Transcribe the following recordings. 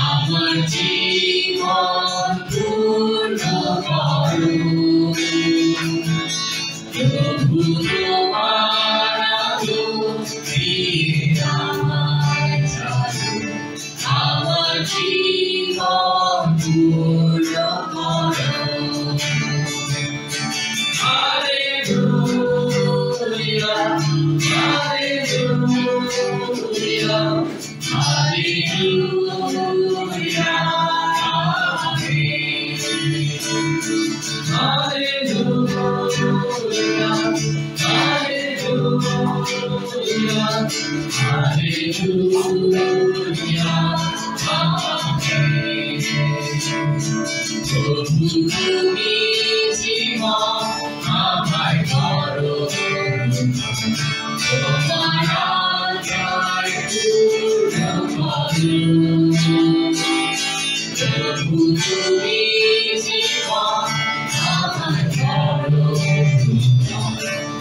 আমার জীবন পূর্ণ করো প্রভু তোমার আলো দিয়ে আমায় জ্বালো আমার জীবন পূর্ণ করো Hallelujah Hallelujah Hallelujah প্রভু তুমি জীবন আমায় করো তোমার আজ্ঞায় পূর্ণ করো প্রভু তুমি জীবন আমায় করো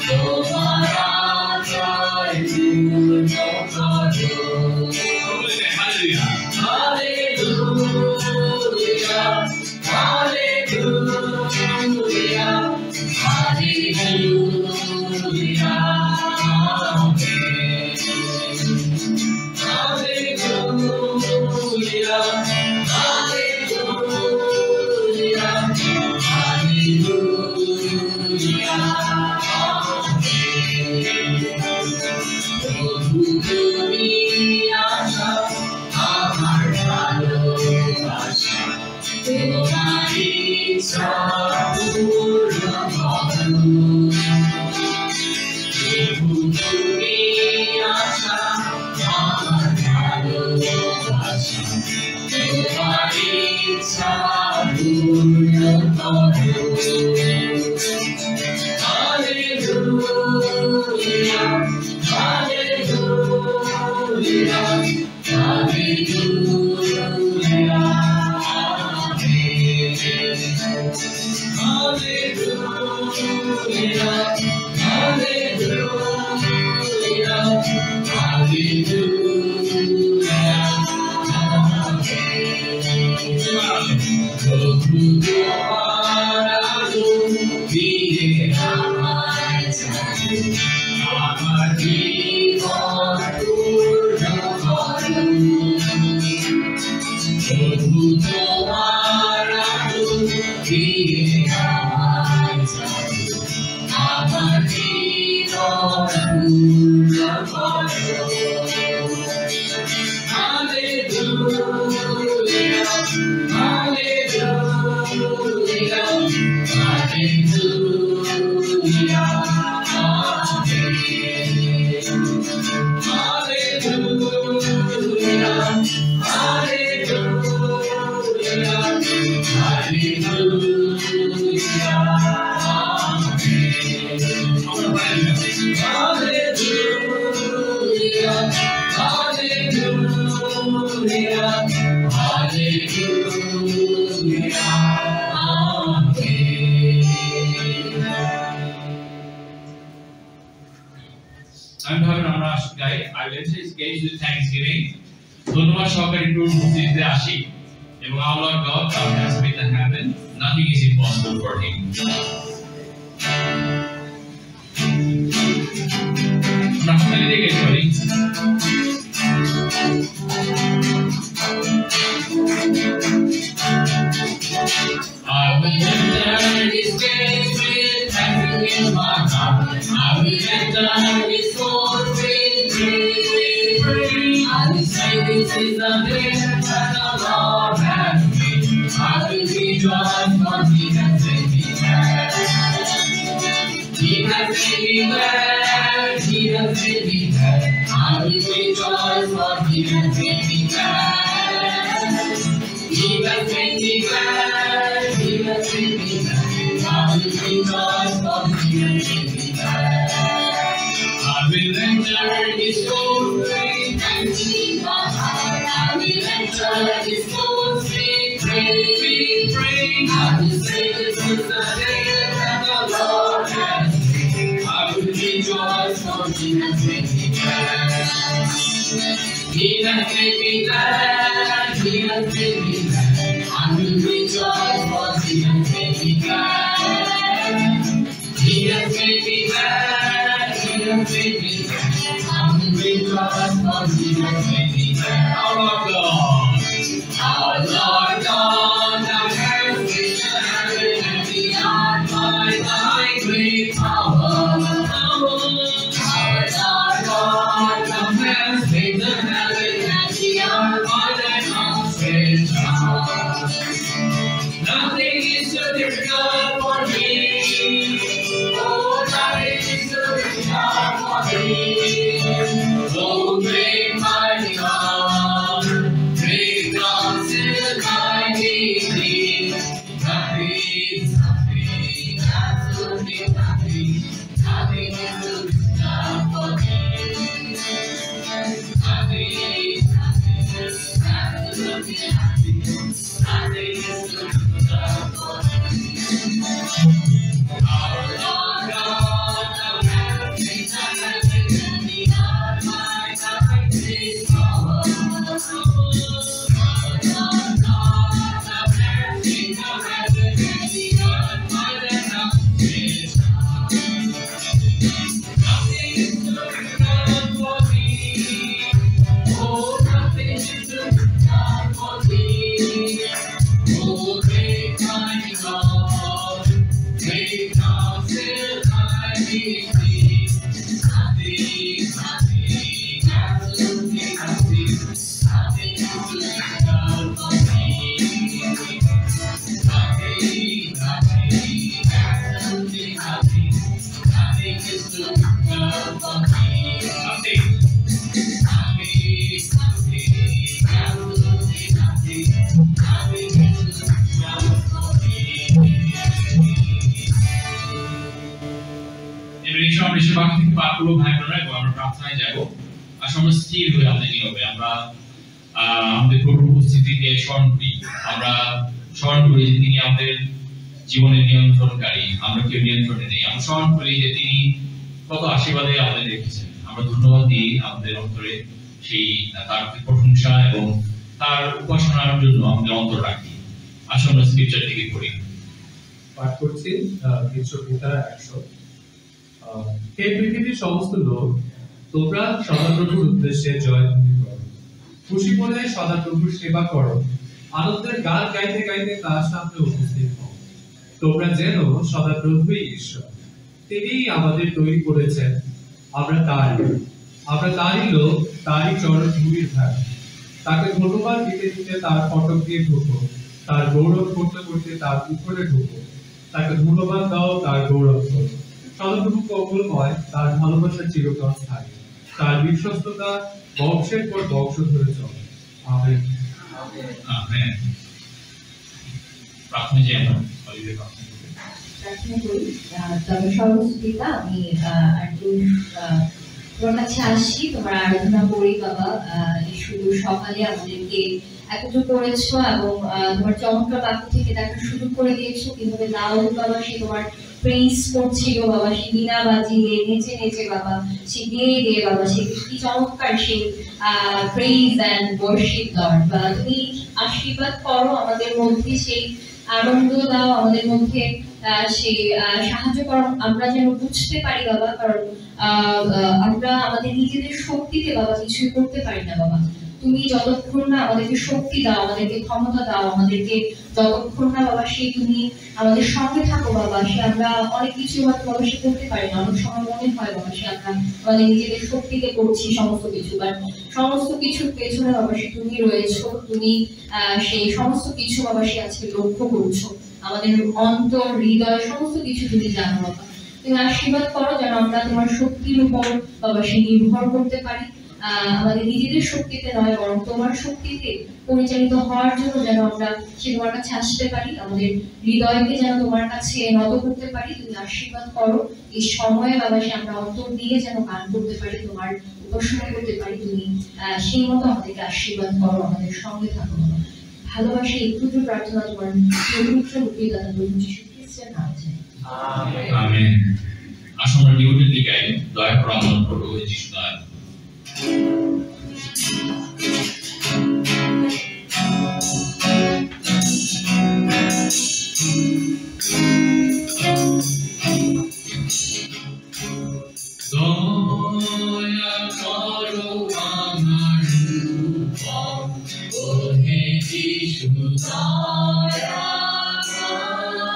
তোমার আজ্ঞায় পূর্ণ করো Hallelujah Hallelujah Hallelujah I'm having on our guy. I will engage with thanksgiving. ধন্যবাদ সহকারে একটু মসজিদে আসি এবং our God has made the heaven. Nothing is impossible for Him. Rahmatullahi de geçiyor. I will enter His gates with thanksgiving in my heart. I will enter His courts with praise. I will say this is the day that the Lord has made. I will rejoice for He has made me glad. He has made me glad. He has made me glad. I will rejoice for He has made me glad. He has made me glad. He has made me glad. I will rejoice for He has made me glad. I will enter His courts with thanksgiving in my heart. I will enter His courts with praise. I will say this is the day that the Lord has made. I will rejoice for He has made me glad. He has made me glad. He has made me glad. I will rejoice, for He has made me glad. He has made me glad. He has made me glad. I will rejoice, for He has made me glad. Our Lord God, our Lord God, thou hast made the heaven and the earth by thy great power. Our Lord God, thou hast made the heaven and the earth by thy outstretched arm. Nothing is too difficult for me. Oh, nothing is too difficult for me. Oh, great mighty God, great God, still mighty thee. Nothing, nothing, absolutely nothing. Nothing is too difficult for me. Nothing, nothing, absolutely nothing. Nothing is too difficult for me. Our Lord God, thou hast made the heaven and the earth by thy great power. Our Lord God, thou hast made the heaven and the earth by thy outstretched arm. Nothing is too difficult for thee. Oh, nothing is too difficult for thee. Oh, great mighty God, great God, still mighty thee. Nothing, nothing, absolutely nothing. Nothing is too difficult for me. Nothing, nothing, absolutely nothing. Nothing is too difficult for me. Nothing, nothing, nothing, absolutely nothing. Nothing is too difficult for me. এবারে ঈশ্বর আমরা ঈশ্বর বাক্য থেকে পাঠ করবো ভাই বোনেরা, এবং আমরা প্রার্থনায় যাবো। আসলে আমরা স্থির হয়ে আমাদের নিয়মে আমরা আমাদের প্রভুর উপস্থিতিকে স্মরণ করি। আমরা স্মরণ করি যে তিনি আমাদের জীবনের নিয়ন্ত্রণকারী, আমরা কেউ নিয়ন্ত্রণে নেই। আমরা স্মরণ করি যে তিনি কত আশীর্বাদে আমাদের রেখেছেন। আমরা ধন্যবাদ দিই আমাদের অন্তরে সেই তার প্রশংসা এবং তার উপাসনার জন্য আমাদের অন্তর রাখি। আসলে আমরা স্ক্রিপচার থেকে পড়ি। পাঠ করছি কৃষ্ণগীতা 100। হে পৃথিবীর সমস্ত লোক, তোমরা সদাপ্রভুর উদ্দেশ্যে জয়ধ্বনি করো, খুশি মনে সদাপ্রভুর সেবা করো, আনন্দের গান গাইতে গাইতে তার সামনে উপস্থিত হও। তোমরা যেন সদাপ্রভুই ঈশ্বর, তিনিই আমাদের তৈরি করেছেন, আমরা তারই লোক, তারই চরণ ধূলির ভাই। তাকে ধন্যবাদ দিতে দিতে তার ফটক দিয়ে ঢুকো, তার গৌরব করতে করতে তার উপরে ঢুকো। তাকে ধন্যবাদ দাও, তার গৌরব করো। সদাপ্রভু কমলময়, তার ভালোবাসা চিরকাল স্থায়ী, তার বিশ্বস্ততা বংশের পর বংশ ধরে চলে। আমেন। আমেন। প্রার্থনা যে আমরা অলিভের প্রার্থনা করি। প্রার্থনা করি। তবে সর্বস্তুতিটা আমি একটু তোমার কাছে আসছি, তোমার আরাধনা করি বাবা। শুধু সকালে আমাদেরকে একত্র করেছো এবং তোমার চমৎকার বাক্য থেকে দেখার সুযোগ করে দিয়েছো কিভাবে দাউদ বাবা সে তোমার প্রেইজ করছিল বাবা, সে বীণা বাজিয়ে নেচে নেচে বাবা, সে গেয়ে গেয়ে বাবা, সে কি চমৎকার সে প্রেইজ এন্ড ওয়ার্শিপ লর্ড। তুমি আশীর্বাদ করো আমাদের মধ্যে, সেই আনন্দ দাও আমাদের মধ্যে, সেই সাহায্য করো আমরা যেন বুঝতে পারি বাবা। কারণ আমরা আমাদের নিজেদের শক্তিতে বাবা কিছুই করতে পারি না বাবা। তুমি যতক্ষণ না আমাদেরকে শক্তি দাও, আমাদেরকে ক্ষমতা দাও, আমাদেরকে যতক্ষণ না বাবা সেই তুমি আমাদের সঙ্গে থাকো বাবা, সে আমরা অনেক কিছু হয়তো বাবা সে করতে পারি না। অনেক সময় মনে হয় বাবা সে আমরা আমাদের নিজেদের শক্তিতে করছি সমস্ত কিছু, বা সমস্ত কিছুর পেছনে বাবা সে তুমি রয়েছো। তুমি সেই সমস্ত কিছু বাবা সে আজকে লক্ষ্য করছো, আমাদের অন্তর হৃদয় সমস্ত কিছু তুমি জানো বাবা। তুমি আশীর্বাদ করো যেন আমরা তোমার শক্তির উপর বাবা সে নির্ভর করতে পারি, আমাদের নিজেদের শক্তিতে নয় বরং তোমার শক্তিতে পরিচালিত হওয়ার জন্য যেন আমরা সে তোমার কাছে আসতে পারি, আমাদের হৃদয়কে যেন তোমার কাছে নত করতে পারি। তুমি আশীর্বাদ করো এই সময়ে বাবা সে আমরা অন্তর দিয়ে যেন গান করতে পারি, তোমার উপাসনা করতে পারি। তুমি সেই মতো আমাদেরকে আশীর্বাদ করো, আমাদের সঙ্গে থাকো বাবা। ভালোবাসে এই ক্ষুদ্র প্রার্থনা তোমার পবিত্র মুক্তিদাতা প্রভু যীশু খ্রিস্টের নামে চাই, আমেন। আসুন আমরা ডিউটির দিকে দয়া করে আমল করব যীশু দয়া। দয়া করো আমার উপর, ও হে যিশু দয়া করো।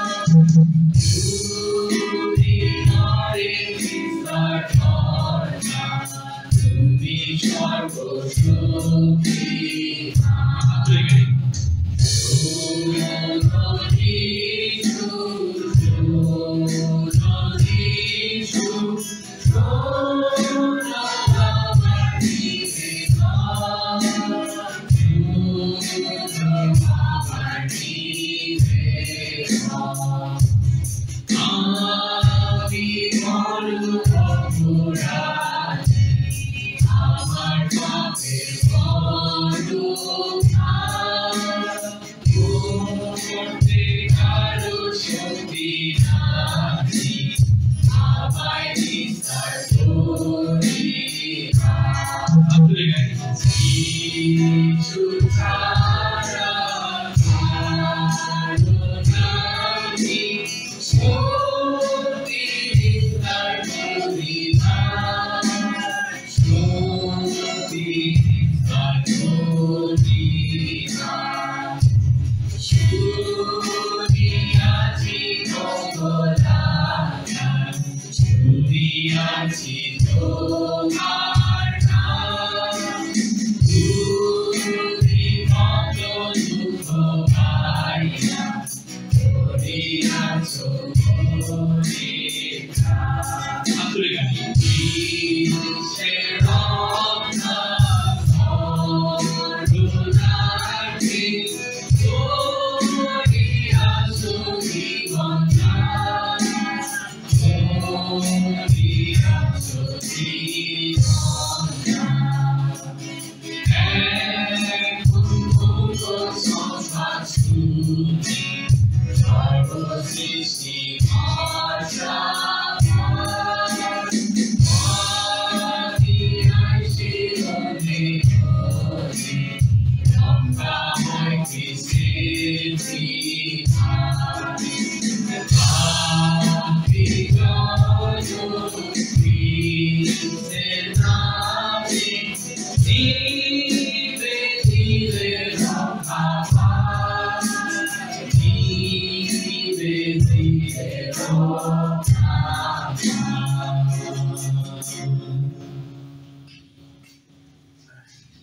তুমি করে বিস্তার কর্তা, তুমি সর্বশক্তিমান।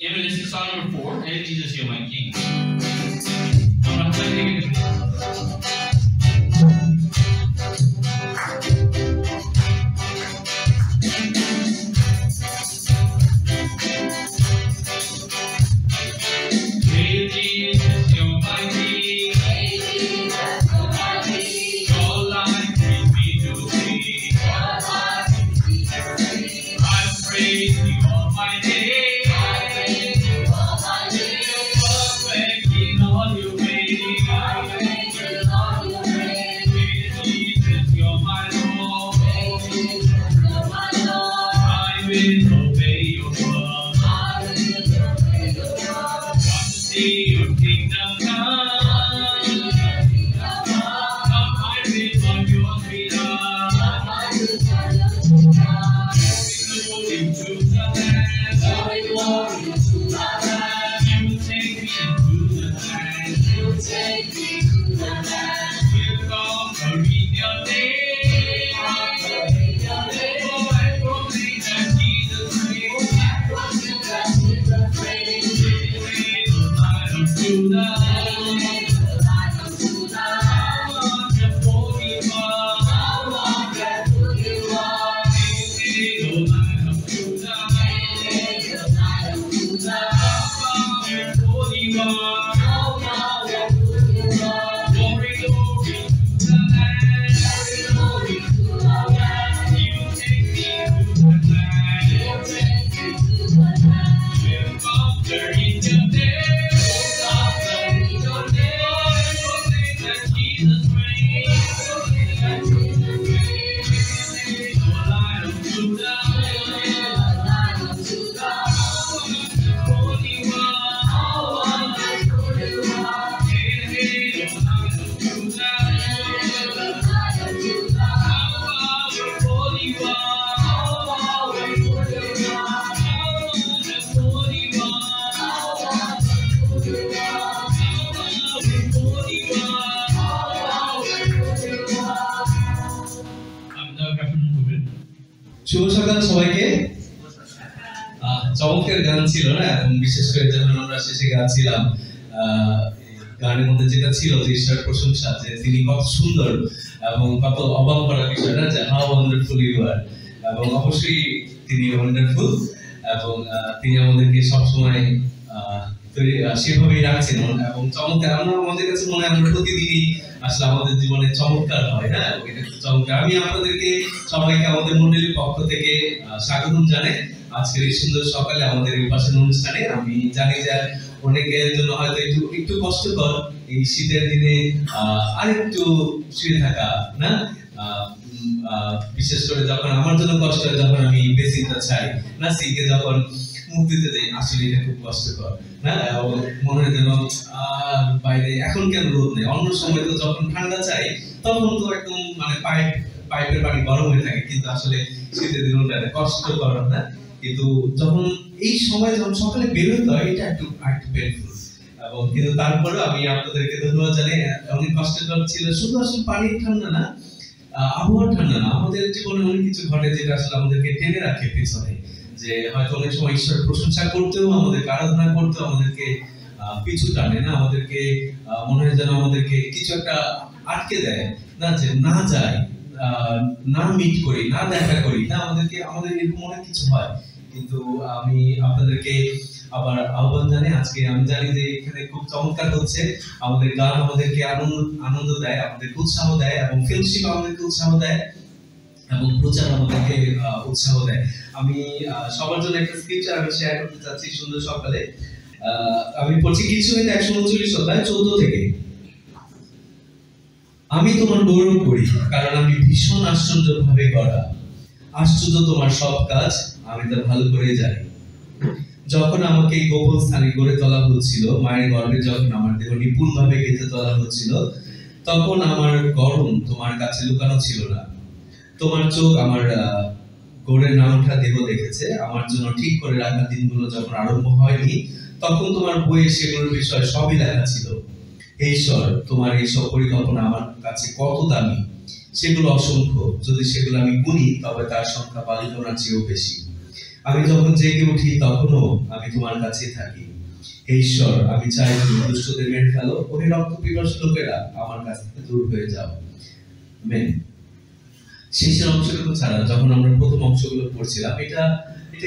Reminiscing song number 4, and Jesus, You're My King. I'm not playing it. Hey, Jesus, You're my King. Your life brings me to see. I praise you all my days. Obey your word. Want to see your kingdom come. Come, I will on your freedom. Glory to the land. You take me to the land. We'll conquer in your name. Holy One. শুভ সকাল সবাইকে। চমৎকার গান ছিল না, এবং বিশেষ করে যখন আমরা শেষে গাচ্ছিলাম গানের মধ্যে যেটা ছিল যে ঈশ্বরের প্রশংসা, যে তিনি কত সুন্দর এবং কত অবাক করার বিষয় না, যে হাউ ওয়ান্ডারফুল ইউ আর। এবং অবশ্যই তিনি ওয়ান্ডারফুল, এবং তিনি আমাদেরকে সবসময় সেভাবেই রাখছেন এবং চমৎকার। আমাদের কাছে মনে হয় আমরা প্রতিদিনই আসলে আমাদের জীবনে চমৎকার হয়, হ্যাঁ এটা চমৎকার। আমি আপনাদেরকে সবাইকে আমাদের মন্ডলীর পক্ষ থেকে স্বাগতম জানাই আজকের এই সুন্দর সকালে আমাদের এই উপাসনা অনুষ্ঠানে। আমি জানি যে অনেকের জন্য হয়তো একটু কষ্টকর এই শীতের দিনে আরেকটু শুয়ে থাকা, না বিশেষ করে যখন আমার জন্য কষ্ট হয় যখন আমি বেসিনটা চাই না, সিকে যখন মুখ দিতে যাই, আসলে এটা খুব কষ্টকর না, মনে হয় যেন বাইরে এখন কেন রোদ নেই। অন্য সময় তো যখন ঠান্ডা চাই তখন তো একদম মানে পাইপের পানি গরম হয়ে থাকে, কিন্তু আসলে শীতের দিনটা কষ্টকর না। কিন্তু যখন এই সময় যখন সকালে বের হতে হয় এটা একটু পেইনফুল, এবং কিন্তু তারপরেও আমি আপনাদেরকে ধন্যবাদ জানাই। অনেক কষ্টকর ছিল, শুধু আসলে পানি ঠান্ডা না, আবহাওয়া ঠান্ডা না, আমাদের জীবনে অনেক কিছু ঘটে যেটা আসলে আমাদেরকে টেনে রাখে পিছনে, যে হয়তো অনেক সময় ঈশ্বরের প্রশংসা করতেও, আমাদেরকে আরাধনা করতেও আমাদেরকে পিছু টানে না, আমাদেরকে মনে হয় যেন আমাদেরকে কিছু একটা আটকে দেয় না, যে না যায়, না মিট করি, না দেখা করি না, আমাদের এরকম অনেক কিছু হয়। কিন্তু আমি আপনাদেরকে আবার আহ্বান জানাই, আজকে আমি জানি যে এখানে খুব চমৎকার হচ্ছে, আমাদের গান আমাদেরকে আনন্দ দেয়, আমাদেরকে উৎসাহ দেয়, এবং ফেলোশিপ আমাদেরকে উৎসাহ দেয়, এবং প্রচার আমাদেরকে উৎসাহ দেয়। আমি সবার জন্য একটা স্ক্রিপচার আমি শেয়ার করতে চাচ্ছি সুন্দর সকালে। আমি পড়ছি গীতসংহিতা 139 অধ্যায় 14 থেকে। আমি তোমার গৌরব করি, কারণ আমি ভীষণ আশ্চর্যভাবে গড়া। আশ্চর্য তোমার সব কাজ, আমি তা ভালো করে জানি। যখন আমাকে এই গোপন স্থানে গড়ে তোলা হচ্ছিল, মায়ের গর্ভে যখন আমার দেহ নিপুণভাবে গেঁথে তোলা হচ্ছিল, তখন আমার গরম তোমার কাছে লুকানো ছিল না। তোমার চোখ আমার গড়ে না ওঠা দেহ দেখেছে। আমার জন্য ঠিক করে রাখা দিনগুলো যখন আরম্ভ হয়নি, তখন তোমার বইয়ে সেগুলোর বিষয় সবই লেখা ছিল। ঈশ্বর, তোমার এইসব পরিকল্পনা আমার কাছে কত দামি, সেগুলো অসংখ্য। যদি সেগুলো আমি গুনি তবে তার সংখ্যা বালিকণার চেয়েও বেশি। আমি যখন জেগে উঠি তখনও আমি তোমার কাছে থাকি। ঈশ্বর, আমি চাই তুমি দুষ্টদের মেরে ফেলো, ওই রক্ত পিপাসু লোকেরা আমার কাছ থেকে দূর হয়ে যাও। আমেন। শেষের অংশটুকু ছাড়া যখন আমরা প্রথম অংশগুলো পড়ছিলাম, এটা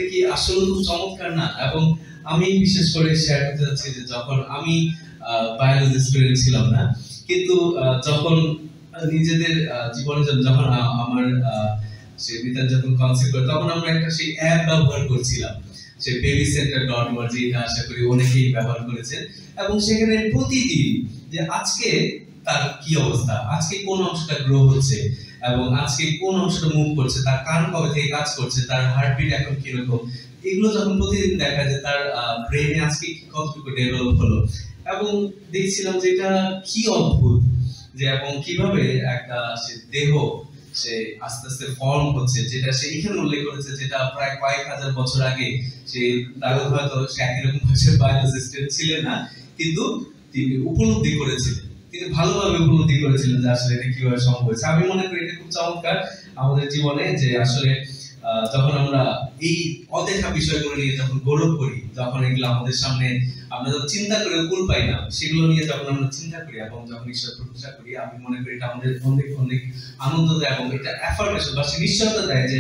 কি আসলে খুব চমৎকার না? এবং আমি বিশেষ করে শেয়ার করতে চাচ্ছি যে যখন আমি বায়োলজি স্টুডেন্ট ছিলাম না, কিন্তু যখন নিজেদের জীবনে যখন আমার সে বিতার যখন কনসেপ্ট করে, তখন আমরা একটা সেই অ্যাপ ব্যবহার করছিলাম, সে babycenter.org, যেটা আশা করি অনেকেই ব্যবহার করেছেন। এবং সেখানে প্রতিদিন যে আজকে তার কি অবস্থা, আজকে কোন অংশটা গ্রো হচ্ছে, এবং আজকে কোন অংশটা মুভ করছে, তার কান কবে থেকে কাজ করছে, তার হার্টবিট এখন কিরকম, এগুলো যখন প্রতিদিন দেখা যায় তার ব্রেনে আজকে কতটুকু ডেভেলপ হলো। এবং দেখছিলাম যে এটা কি অদ্ভুত, যে এবং কিভাবে একটা সে দেহ সে আস্তে আস্তে ফর্ম হচ্ছে, যেটা সে এখানে উল্লেখ করেছে, যেটা প্রায় কয়েক হাজার বছর আগে সে দারুণ হয়তো সে একই রকম বায়োলজিস্ট ছিলেন না, কিন্তু তিনি উপলব্ধি করেছিলেন, তিনি ভালোভাবে উপলব্ধি করেছিলেন যে আসলে এটা কিভাবে সম্ভব হয়েছে। আমি মনে করি এটা খুব চমৎকার আমাদের জীবনে, যে আসলে যখন আমরা এই অদেখা বিষয়গুলো নিয়ে যখন গৌরব করি, যখন এগুলো আমাদের সামনে আমরা যখন চিন্তা করে কুল পাই না, সেগুলো নিয়ে যখন আমরা চিন্তা করি এবং যখন ঈশ্বর প্রশংসা করি, আমি মনে করি এটা আমাদের অনেক অনেক আনন্দ দেয়, এবং এটা অ্যাফার্মেশন বা নিশ্চয়তা দেয় যে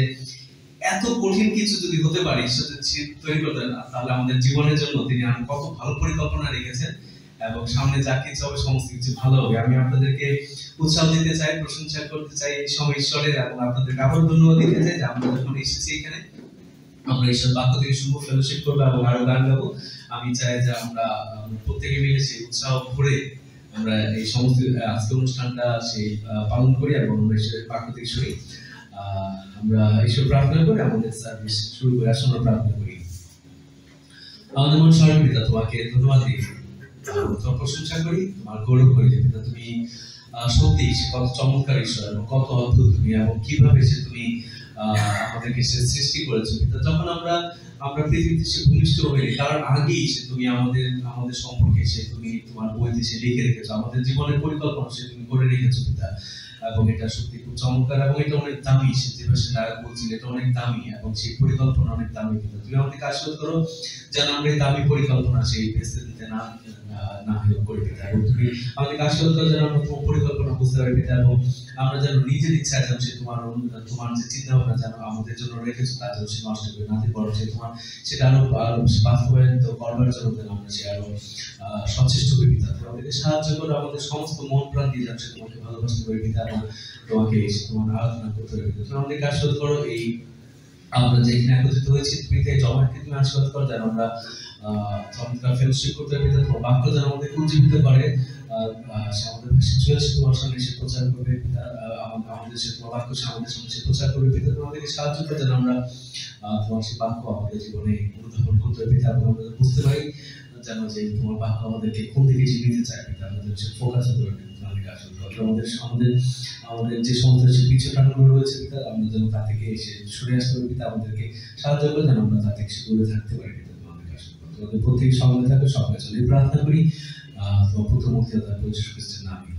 এত কঠিন কিছু যদি হতে পারে ঈশ্বর তৈরি করতে না, তাহলে আমাদের জীবনের জন্য তিনি কত ভালো পরিকল্পনা রেখেছেন, এবং সামনে যা কিছু হবে সমস্ত কিছু ভালো হবে। আমি আপনাদেরকে উৎসাহ দিতে চাই, প্রশংসা করতে চাই এই সময় ঈশ্বরের, এবং আপনাদেরকে আবার ধন্যবাদ দিতে চাই যে আমরা যখন এসেছি এখানে, আমরা ঈশ্বর বাক্য থেকে শুনবো, ফেলোশিপ করবো এবং আরো গান গাবো। আমি চাই যে আমরা প্রত্যেকে মিলে সেই উৎসাহ ভরে আমরা এই সমস্ত আজকের অনুষ্ঠানটা সেই পালন করি, এবং আমরা ঈশ্বরের বাক্য থেকে শুনি। আমরা ঈশ্বর প্রার্থনা করে আমাদের সার্ভিস শুরু করে আসুন আমরা প্রার্থনা করি। আমাদের মন স্মরণ পিতা, তোমাকে ধন্যবাদ দিই, তোমার প্রশংসা করি, তোমার গৌরব করি যে পিতা তুমি সত্যি কত চমৎকার ঈশ্বর এবং কত অদ্ভুত তুমি, এবং কিভাবে সে তুমি আমাদেরকে সৃষ্টি করেছো পিতা। যখন আমরা আমরা পৃথিবীতে সে ভূমিষ্ঠ হইনি, কারণ আগেই সে তুমি আমাদের সম্পর্কে সে তুমি তোমার বইতে সে লিখে রেখেছো, আমাদের জীবনের পরিকল্পনা সে তুমি করে রেখেছো পিতা। এবং এটা সত্যি খুব চমৎকার এবং এটা অনেক দামি, সে যেভাবে সে ডায়লগ বলছিল এটা অনেক দামি এবং সেই পরিকল্পনা অনেক দামি পিতা। তুমি আমাদেরকে আশীর্বাদ করো যেন আমরা এই দামি পরিকল্পনা সেই বেঁচে দিতে না হেল্প করে পিতা, এবং তুমি আমাদেরকে আশীর্বাদ করো যেন আমরা তোমার পরিকল্পনা বুঝতে পারি পিতা, এবং আমরা যেন নিজের ইচ্ছা যেন সে তোমার যে চিন্তা ভাবনা যেন আমাদের জন্য রেখেছো তা যেন সে নষ্ট করে না দিতে পারো, সে তোমার সেটা আরো বাস্তবায়িত করবার জন্য যেন আমরা সে আরো সচেষ্ট হই পিতা। তুমি আমাদেরকে সাহায্য করো, আমাদের সমস্ত মন প্রাণ দিয়ে যেন সে তোমাকে ভালোবাসতে পারি পিতা, এবং তোমাকে তোমার আরাধনা করতে পারি পিতা। তুমি আমাদেরকে আশীর্বাদ করো এই আমরা যে এখানে একত্রিত হয়েছি পিতা, এই জমাকে তুমি আশীর্বাদ করো যেন আমরা চমৎকার ফেলোশিপ করতে পারি পিতা, তোমার বাক্য যেন আমাদের উজ্জীবিত করে, সে আমাদের সিচুয়েশন তোমার সামনে সে প্রচার করবে পিতা, আমাদের সে তোমার বাক্য আমাদের সামনে সে প্রচার করবে পিতা। তোমাদেরকে সাহায্য করে যেন আমরা তোমার সেই বাক্য আমাদের জীবনে অনুধাবন করতে পারি পিতা, এবং আমরা বুঝতে পারি যেন যে তোমার বাক্য আমাদেরকে কোন দিকে নিতে চায় পিতা, আমাদের সে ফোকাস করবে পিতা। আমাদের যে সমস্ত পিছু টানগুলো রয়েছে পিতা, আমরা যেন তা থেকে এসে সরে আসতে পারি পিতা, আমাদেরকে সাহায্য করে যেন আমরা তা থেকে দূরে থাকতে পারি পিতা। তোমাদের প্রত্যেক সঙ্গে থাকবে সঙ্গে চলে প্রার্থনা করি তোমার পুত্র মুক্তিদাতা যীশু খ্রিস্টের নামে।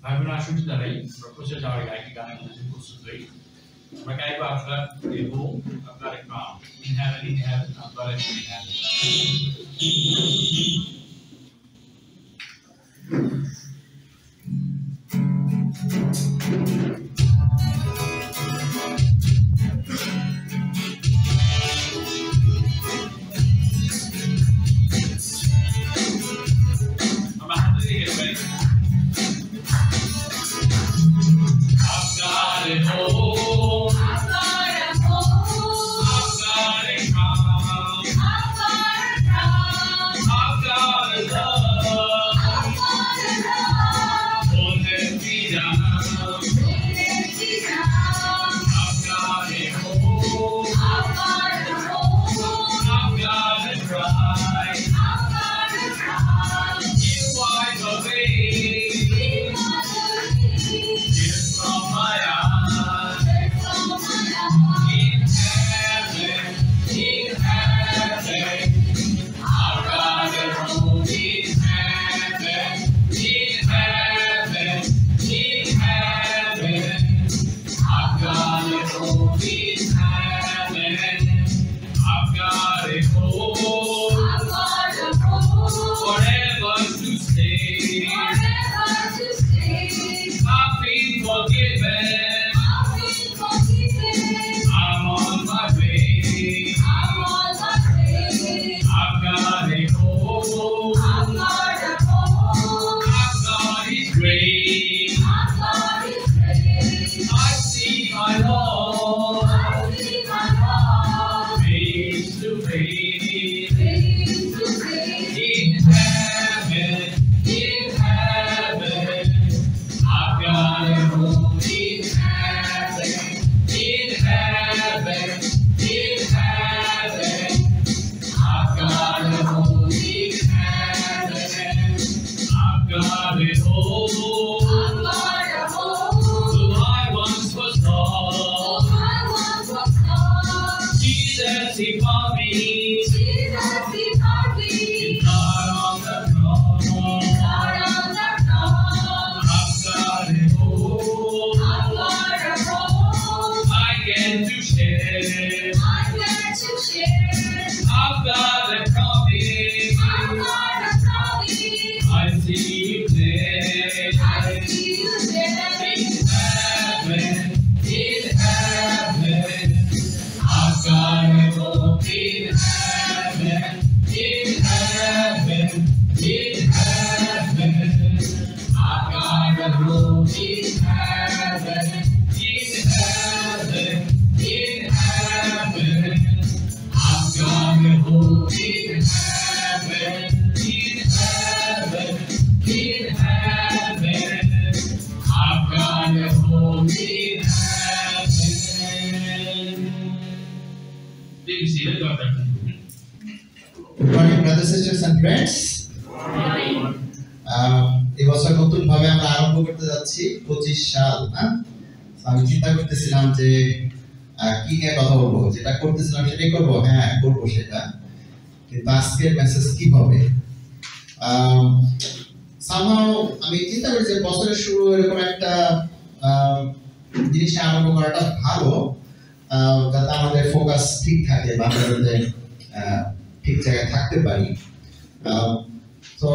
ভাইবোন আসুন দাঁড়াই, আমরা প্রচার যাওয়ার আগে গানের মধ্যে প্রস্তুত হই। আমরা গাইবো আপনার দেবো আপনার নাম in heaven আপনার in heaven। Good morning, brothers, sisters, and friends. এই বছর নতুন ভাবে আমরা আরম্ভ করতে যাচ্ছি 25 সাল। আমি চিন্তা করতেছিলাম যে কি নিয়ে কথা বলবো, যেটা করতেছিলাম সেটাই করবো, হ্যাঁ করবো সেটা, কিন্তু আজকের মেসেজ কি হবে। somehow আমি চিন্তা করি যে বছরের শুরু এরকম একটা জিনিস আরম্ভ করাটা ভালো, যাতে আমাদের ফোকাস ঠিক থাকে বা আমরা যাতে ঠিক জায়গায় থাকতে পারি। তো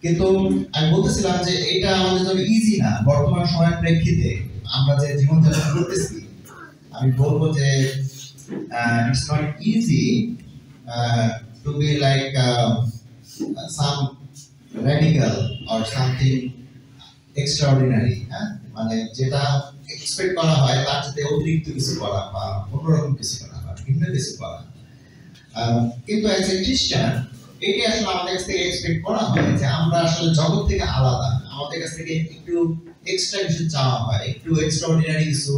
কিন্তু আমি বলতেছিলাম যে এটা আমাদের জন্য ইজি না বর্তমান সময়ের প্রেক্ষিতে আমরা যে জীবনযাপন করতেছি। আমি বলবো যে it's not easy to be like some radical or something extraordinary, হ্যাঁ, মানে যেটা এক্সপেক্ট করা হয় তার সাথে অতিরিক্ত কিছু করা বা অন্যরকম কিছু করা বা ভিন্ন কিছু করা। কিন্তু অ্যাজ এ খ্রিস্টান এটি আসলে আমাদের কাছ থেকে এক্সপেক্ট করা হয় যে আমরা আসলে জগৎ থেকে আলাদা, আমাদের কাছ থেকে একটু এক্সট্রা কিছু চাওয়া হয়, একটু এক্সট্রাঅর্ডিনারি কিছু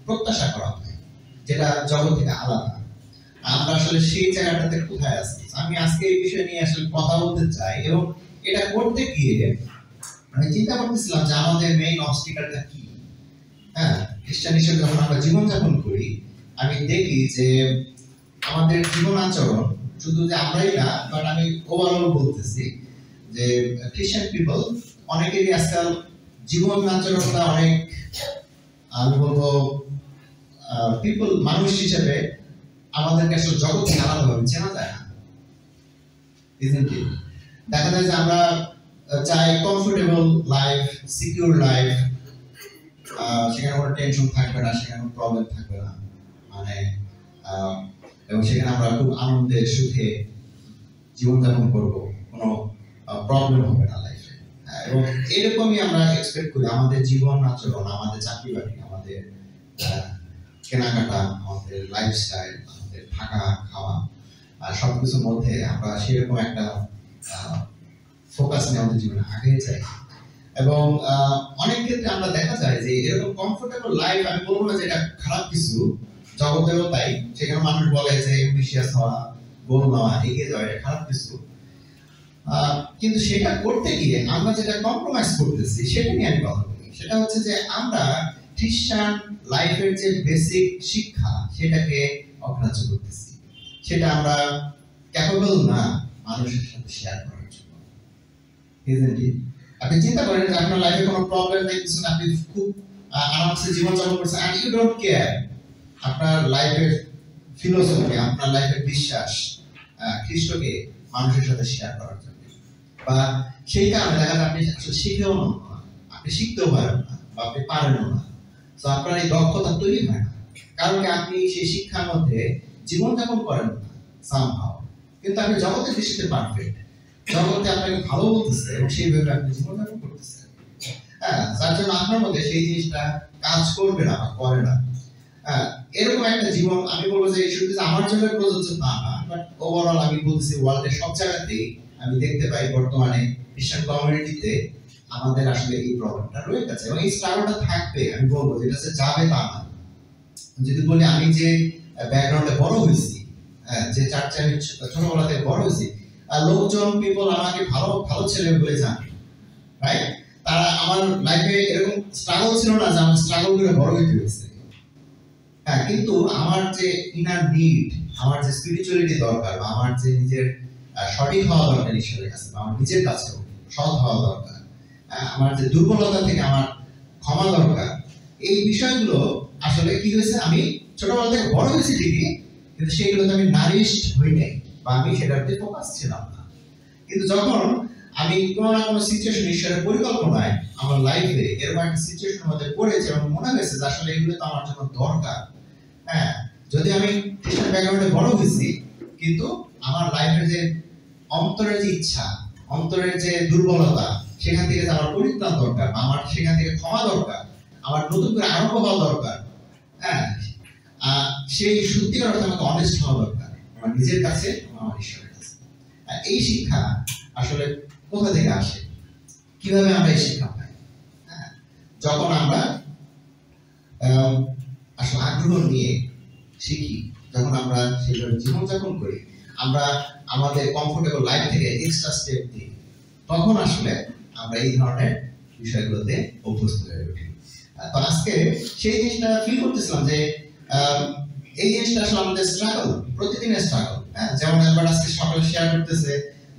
প্রত্যাশা করা হয় যেটা জগৎ থেকে আলাদা। আমরা আসলে সেই জায়গাটাতে কোথায় আছি, আমি আজকে এই বিষয় নিয়ে আসলে কথা বলতে চাই। এবং এটা করতে গিয়ে আমি চিন্তা করতেছিলাম যে আমাদের মেইন অবস্টিকালটা কি। হ্যাঁ, খ্রিস্টান হিসেবে যখন আমরা জীবনযাপন করি আমি দেখি যে আমাদের জীবন আচরণ শুধু যে আমরাই না, বাট আমি ওভারঅল বলতেছি যে খ্রিস্টান পিপল অনেকেরই আজকাল জীবন আচরণটা অনেক, আমি বলবো পিপল মানুষ হিসেবে আমাদেরকে আসলে জগৎ থেকে আলাদাভাবে চেনা যায় না। দেখা যায় যে আমরা চাই কমফোর্টেবল লাইফ, সিকিউর লাইফ, সেখানে কোনো টেনশন থাকবে না, সেখানে কোনো প্রবলেম থাকবে না, মানে এবং সেখানে আমরা খুব আনন্দে সুখে জীবনযাপন করবো, কোনো প্রবলেম হবে না লাইফে। এবং এরকমই আমরা এক্সপেক্ট করি আমাদের জীবন আচরণ, আমাদের চাকরি বাকরি, আমাদের কেনাকাটা, আমাদের লাইফস্টাইল, আমাদের থাকা খাওয়া সবকিছুর মধ্যে আমরা সেরকম একটা ফোকাস নিয়ে আমাদের জীবনে আগে যাই। এবং অনেক ক্ষেত্রে আমরা দেখা যায় যে এরকম কমফোর্টেবল লাইফ, আমি বলবো না যে এটা খারাপ কিছু, জগতেও তাই, সেখানে মানুষ বলে যে অ্যাম্বিশিয়াস হওয়া, গোল নেওয়া, এগিয়ে যাওয়া এটা খারাপ কিছু, কিন্তু সেটা করতে গিয়ে আমরা যেটা কম্প্রোমাইজ করতেছি সেটা নিয়ে আমি কথা বলি। সেটা হচ্ছে যে আমরা খ্রিস্টান লাইফের যে বেসিক শিক্ষা সেটাকে অগ্রাহ্য করতেছি, সেটা আমরা ক্যাপেবল না মানুষের সাথে শেয়ার করার জন্য। আপনি চিন্তা করেন যে আপনার লাইফে কোনো প্রবলেম নেই, কিছু না, আপনি খুব আরামসে জীবনযাপন করছেন, এন্ড ইউ ডোন্ট কেয়ার আপনার লাইফের ফিলোসফি, আপনার লাইফের বিশ্বাস খ্রিস্টকে মানুষের সাথে শেয়ার করার জন্য। বা সেই কারণে দেখা যায় আপনি আসলে শিখেও না, আপনি শিখতেও পারেন না, বা আপনি পারেনও না। তো আপনার এই দক্ষতা তৈরি হয় না, কারণ আপনি সেই শিক্ষার মধ্যে জীবনযাপন করেন না সামহাও। কিন্তু আপনি জগতের দৃষ্টিতে পারফেক্ট, জগতে আপনাকে ভালো বলতেছে এবং সেইভাবে আপনি জীবনযাপন করতেছেন। হ্যাঁ, তার জন্য আপনার মধ্যে সেই জিনিসটা কাজ করবে না বা করে না। এরকম একটা জীবন আমি বলবো যে শুধু আমার জন্য প্রযোজ্য তা না, বাট ওভারঅল আমি বলতেছি ওয়ার্ল্ডের সব জায়গাতেই আমি দেখতে পাই বর্তমানে খ্রিস্টান কমিউনিটিতে আমাদের আসলে এই প্রবলেমটা রয়ে গেছে এবং এই স্ট্রাগলটা থাকবে। আমি বলবো যেটা যাবে তা না। যদি বলি আমি যে ব্যাকগ্রাউন্ডে বড় হয়েছি, যে চার্চে আমি ছোটবেলা থেকে বড় হয়েছি, লোকজন পিপল আমাকে ভালো ভালো ছেলে বলে জানে, রাইট? তারা আমার লাইফে এরকম স্ট্রাগল ছিল না যে আমি স্ট্রাগল করে বড় হইতে হয়েছে। হ্যাঁ, কিন্তু আমার যে ইনার নিড, আমার যে স্পিরিচুয়ালিটি দরকার, বা আমার যে নিজের সঠিক হওয়া দরকার ঈশ্বরের কাছে, বা আমার নিজের কাছেও সৎ হওয়া দরকার, আমার যে দুর্বলতা থেকে আমার ক্ষমা দরকার, এই বিষয়গুলো আসলে কি হয়েছে, আমি ছোটবেলা থেকে বড় হয়েছি ঠিকই, কিন্তু সেইগুলোতে আমি নারিশড হই নাই, বা আমি সেটাতে ফোকাস ছিলাম না। কিন্তু যখন আমি কোনো না কোনো সিচুয়েশন, ঈশ্বরের পরিকল্পনায় আমার লাইফে এরকম একটা সিচুয়েশনের মধ্যে পড়েছে এবং মনে হয়েছে যে আসলে এগুলো তো আমার জন্য দরকার। হ্যাঁ, যদি আমি খ্রিস্টান ব্যাকগ্রাউন্ডে বড় হয়েছি, কিন্তু আমার লাইফের যে অন্তরের যে ইচ্ছা, অন্তরের যে দুর্বলতা, সেখান থেকে যে আমার পরিত্রাণ দরকার, আমার সেখান থেকে ক্ষমা দরকার, আমার নতুন করে আরম্ভ হওয়া দরকার। হ্যাঁ, সেই সত্যিকার অর্থে আমাকে অনেস্ট হওয়া দরকার আমার নিজের কাছে, আমার ঈশ্বরের কাছে। এই শিক্ষা আসলে কোথা থেকে আসে, কিভাবে আমরা এই শিক্ষা পাই? যখন আমরা আসলে আগ্রহ নিয়ে শিখি, যখন আমরা সেভাবে জীবনযাপন করি, আমরা আমাদের কমফোর্টেবল লাইফ থেকে এক্সট্রা স্টেপ দিই, তখন আসলে আমরা এই ধরনের বিষয়গুলোতে অভ্যস্ত হয়ে উঠি। তো আজকে সেই জিনিসটা ফিল করতেছিলাম যে এই জিনিসটা আসলে আমাদের স্ট্রাগল, প্রতিদিনের স্ট্রাগল। হ্যাঁ, যেমন একবার আজকে সকালে শেয়ার করতেছে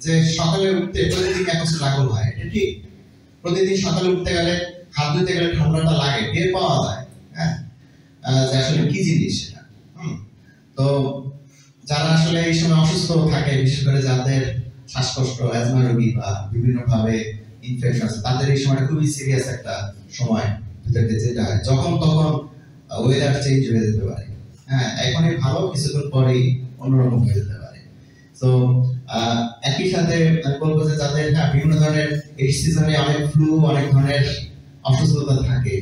যে সকালে উঠতে প্রতিদিন এখন স্ট্রাগল হয়, এটা ঠিক। প্রতিদিন সকালে উঠতে গেলে, হাত ধুতে গেলে ঠান্ডাটা লাগে, টের পাওয়া যায়। হ্যাঁ, যে আসলে কি জিনিস সেটা। তো যারা আসলে এই সময় অসুস্থ থাকে, বিশেষ করে যাদের শ্বাসকষ্ট, অ্যাজমা রোগী বা বিভিন্ন ভাবে ইনফেকশন আছে, তাদের এই সময়টা খুবই সিরিয়াস একটা সময় ভিতর দিয়ে যেতে হয়। যখন তখন ওয়েদার চেঞ্জ হয়ে যেতে পারে। হ্যাঁ, এখনই ভালো, কিছুক্ষণ পরেই অন্যরকম হয়ে যেতে পারে। তো একই সাথে আমি বলবো যে যাদের বিভিন্ন ধরনের এই সিজনে অনেক ফ্লু, অনেক ধরনের অসুস্থতা থাকে,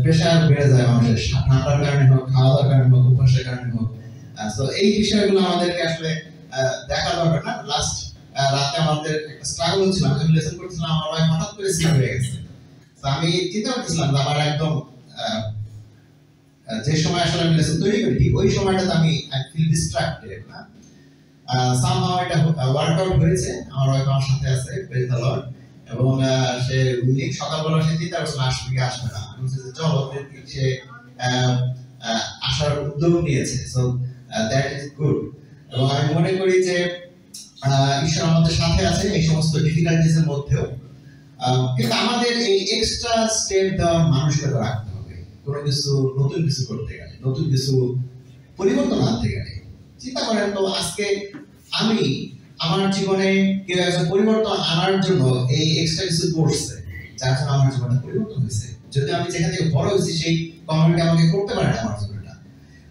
প্রেশার বেড়ে যায় মানুষের, ঠান্ডার কারণে হোক, খাওয়া দাওয়ার কারণে হোক, অভ্যাসের কারণে হোক। তো এই বিষয়গুলো আমাদেরকে আসলে দেখা দরকার না। লাস্ট রাতে আমাদের একটা স্ট্রাগল হচ্ছিল, আমি যখন লেসন করছিলাম আমার ওয়াইফ হঠাৎ করে সিক হয়ে গেছে। তো আমি চিন্তা করতেছিলাম যে আমার একদম যে সময় আসলে আমি লেসন তৈরি করি, ঠিক ওই সময়টাতে আমি ফিল ডিস্ট্রাক্টেড না। সামহাও এটা ওয়ার্কআউট হয়েছে, আমার ওয়াইফ আমার সাথে আছে, প্রেজ দ্য লর্ড। এবং সে উইনিং সকালবেলা সে চিন্তা করছিল আসবে কি আসবে না, আমি বলছি যে চলো, সে আসার উদ্যোগ নিয়েছে। So that is good. এবং আমি মনে করি যে ঈশ্বর আমাদের সাথে আছে এই সমস্ত ডিফিকাল্টিজ এর মধ্যেও। কিন্তু আমাদের এই এক্সট্রা স্টেপ দেওয়ার মানসিকতা রাখতে হবে, কোনো কিছু নতুন কিছু করতে গেলে, নতুন কিছু পরিবর্তন আনতে গেলে। চিন্তা করেন তো, আজকে আমি আমার জীবনে কেউ একজন পরিবর্তন আনার জন্য এই এক্সট্রা কিছু করছে, যার জন্য আমার জীবনটা পরিবর্তন হয়েছে। যদি আমি যেখান থেকে বড় হয়েছি সেই কমিউনিটি আমাকে করতে পারে না আমার জীবনটা,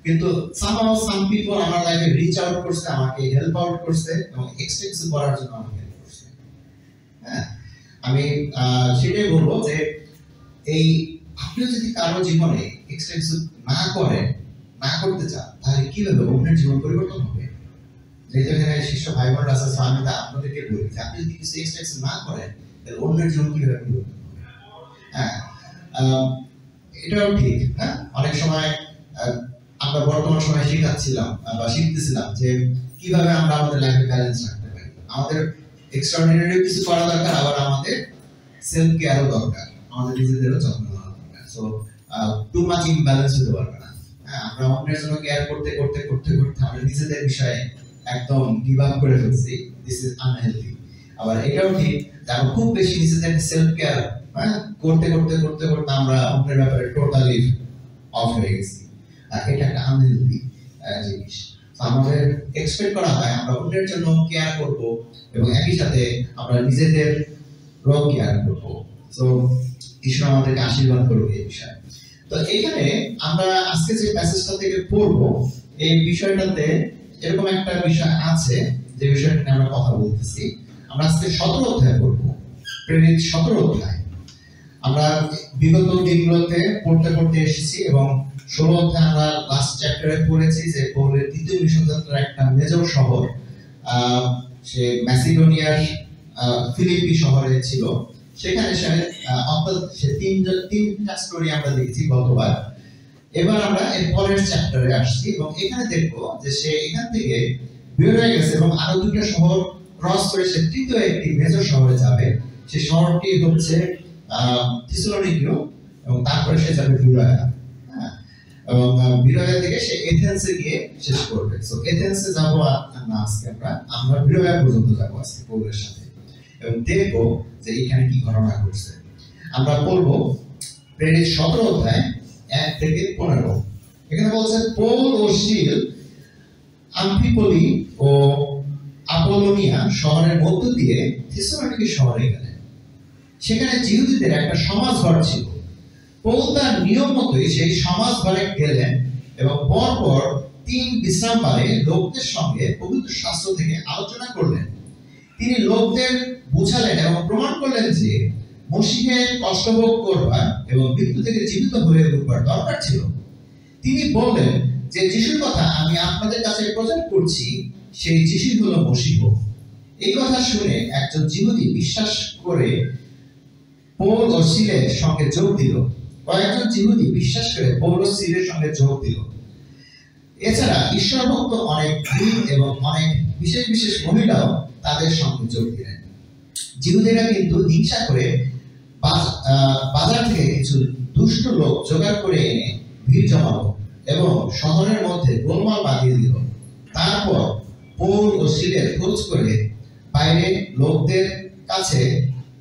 কিন্তু somehow some people আমার লাইফে রিচ আউট করছে, আমাকে হেল্প আউট করছে এবং এক্সট্রা কিছু করার জন্য আমাকে হেল্প করছে। হ্যাঁ, আমি সেটাই বলবো যে এই আপনি যদি কারো জীবনে এক্সট্রা কিছু না করেন, না করতে চান, তাহলে কিভাবে অন্যের জীবন পরিবর্তন হবে? যেখানে শিষ্য ভাই বোনরা আছে, আমি তা আপনাদেরকে বলি যে আপনি যদি কিছু এক্সট্রা না করেন, তাহলে অন্যের জীবন কিভাবে পরিবর্তন হবে? হ্যাঁ, এটাও ঠিক। হ্যাঁ, অনেক সময় আমরা বর্তমান সময়ে শিখতেছিলাম যে কিভাবে আমরা আমাদের লাইফে ব্যালেন্স রাখতে পারি। আমাদের এক্সট্রাঅর্ডিনারি কিছু করা দরকার, আবার আমাদের সেলফ কেয়ারও দরকার, আমাদের নিজেদেরও যত্ন নেওয়া দরকার। সো টু মাচ ইমব্যালেন্স হতে পারবে না। হ্যাঁ, আমরা অন্যের জন্য কেয়ার করতে করতে করতে করতে আমরা নিজেদের বিষয়ে একদম গিভ আপ করে ফেলছি। This is unhealthy. আবার এটাও ঠিক যে আমরা খুব বেশি নিজেদের সেলফ কেয়ার করতে করতে করতে করতে আমরা অন্যের ব্যাপারে টোটালি অফ হয়ে গেছি। এটা একটা আনহেলদি জিনিস। আমাদের এক্সপেক্ট করা হয় আমরা অন্যের জন্য কেয়ার করব এবং একই সাথে আমরা নিজেদের কেয়ার করব। সো ঈশ্বর আমাদেরকে আশীর্বাদ করবে এই বিষয়ে। তো এখানে আমরা আজকে যে প্যাসেজটা থেকে পড়বো, এই বিষয়টাতে এরকম একটা বিষয় আছে যে বিষয়টা নিয়ে আমরা কথা বলতেছি। আমরা আজকে 17 অধ্যায় পড়বো, প্রেরিত 17 অধ্যায়। আমরা বিগত দিনগুলোতে পড়তে পড়তে এসেছি এবং 16 অধ্যায় আমরা লাস্ট চ্যাপ্টারে পড়েছি যে পৌলের দ্বিতীয় মিশন যাত্রার একটা মেজর শহর, সে ম্যাসিডোনিয়ার ফিলিপি শহরে ছিল। সেখানে সে তিনটা স্টোরি আমরা দেখেছি গতবার। এবার আমরা এর পরের চ্যাপ্টারে আসছি এবং এখানে দেখবো যে সে এখান থেকে বের হয়ে গেছে এবং আরো দুটো শহর ক্রস করে সে তৃতীয় একটি মেজর শহরে যাবে। সেই শহরটি হচ্ছে থিসলোনিকি এবং তারপরে সে যাবে বিরয়া। এবং বিরয়া থেকে সে এথেন্সে গিয়ে শেষ করবে। সো এথেন্সে যাবো না আজকে, আমরা বিরয়া পর্যন্ত যাবো আজকে পৌলের সাথে এবং দেখবো যে এখানে কি ঘটনা ঘটছে। আমরা পড়বো প্রেরিত 17 অধ্যায় 1 থেকে 15। এখানে বলছে পৌল ও সিল আমফিপলি ও আপোলোনিয়া শহরের মধ্য দিয়ে থিসলোনিকি শহরে গেলেন। সেখানে জিহুদীদের একটা সমাজঘর ছিল। পৌল তার নিয়ম মতোই সেই সমাজঘরে গেলেন এবং পরপর 3 বিশ্রামবারে লোকদের সঙ্গে পবিত্র শাস্ত্র থেকে আলোচনা করলেন। তিনি লোকদের বুঝালেন এবং প্রমাণ করলেন যে মসীহের কষ্টভোগ করবার এবং মৃত্যু থেকে জীবিত হয়ে উঠবার দরকার ছিল। তিনি বললেন যে যিশুর কথা আমি আপনাদের কাছে প্রচার করছি, সেই যিশুই হলো মসীহ। এই কথা শুনে একজন জিহুদী বিশ্বাস করে পৌল ও সিলের সঙ্গে যোগ দিল। কয়েকজন জিহুদী বিশ্বাস করে পৌল ও সিলের সঙ্গে যোগ দিল। এছাড়া ঈশ্বরভক্ত অনেক দিন এবং অনেক বিশেষ বিশেষ মহিলাও তাদের সঙ্গে যোগ দিলেন। জিহুদীরা কিন্তু হিংসা করে বাজার থেকে কিছু দুষ্ট লোক জোগাড় করে এনে ভিড় জমালো এবং শহরের মধ্যে গোলমাল বাঁধিয়ে দিল। তারপর পৌল ও সিলের খোঁজ করে বাইরে লোকদের কাছে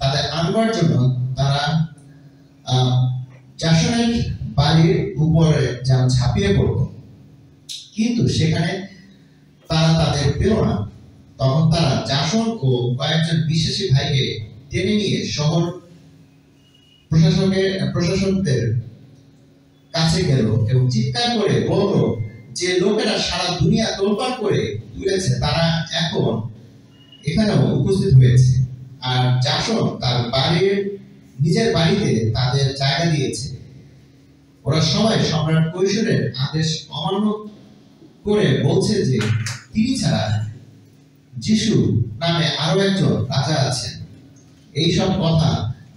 তাদের আনবার জন্য তারা জাসনের বাড়ির উপরে যেন ঝাঁপিয়ে পড়ল, কিন্তু সেখানে তারা তাদের পেল না। তখন তারা জাসন ও কয়েকজন বিশ্বাসী ভাইকে টেনে নিয়ে শহর প্রশাসকদের কাছে গেল এবং চিৎকার করে বলল যে লোকেরা সারা দুনিয়া তোলপাড় করে তুলেছে তারা এখন এখানেও উপস্থিত হয়েছে, আর জাসন তার নিজের বাড়িতে তাদের জায়গা দিয়েছে। ওরা সবাই সম্রাট কৈশোরের আদেশ অমান্য করে বলছে যে তিনি ছাড়া যিশু নামে আরো একজন রাজা আছেন। এই সব কথা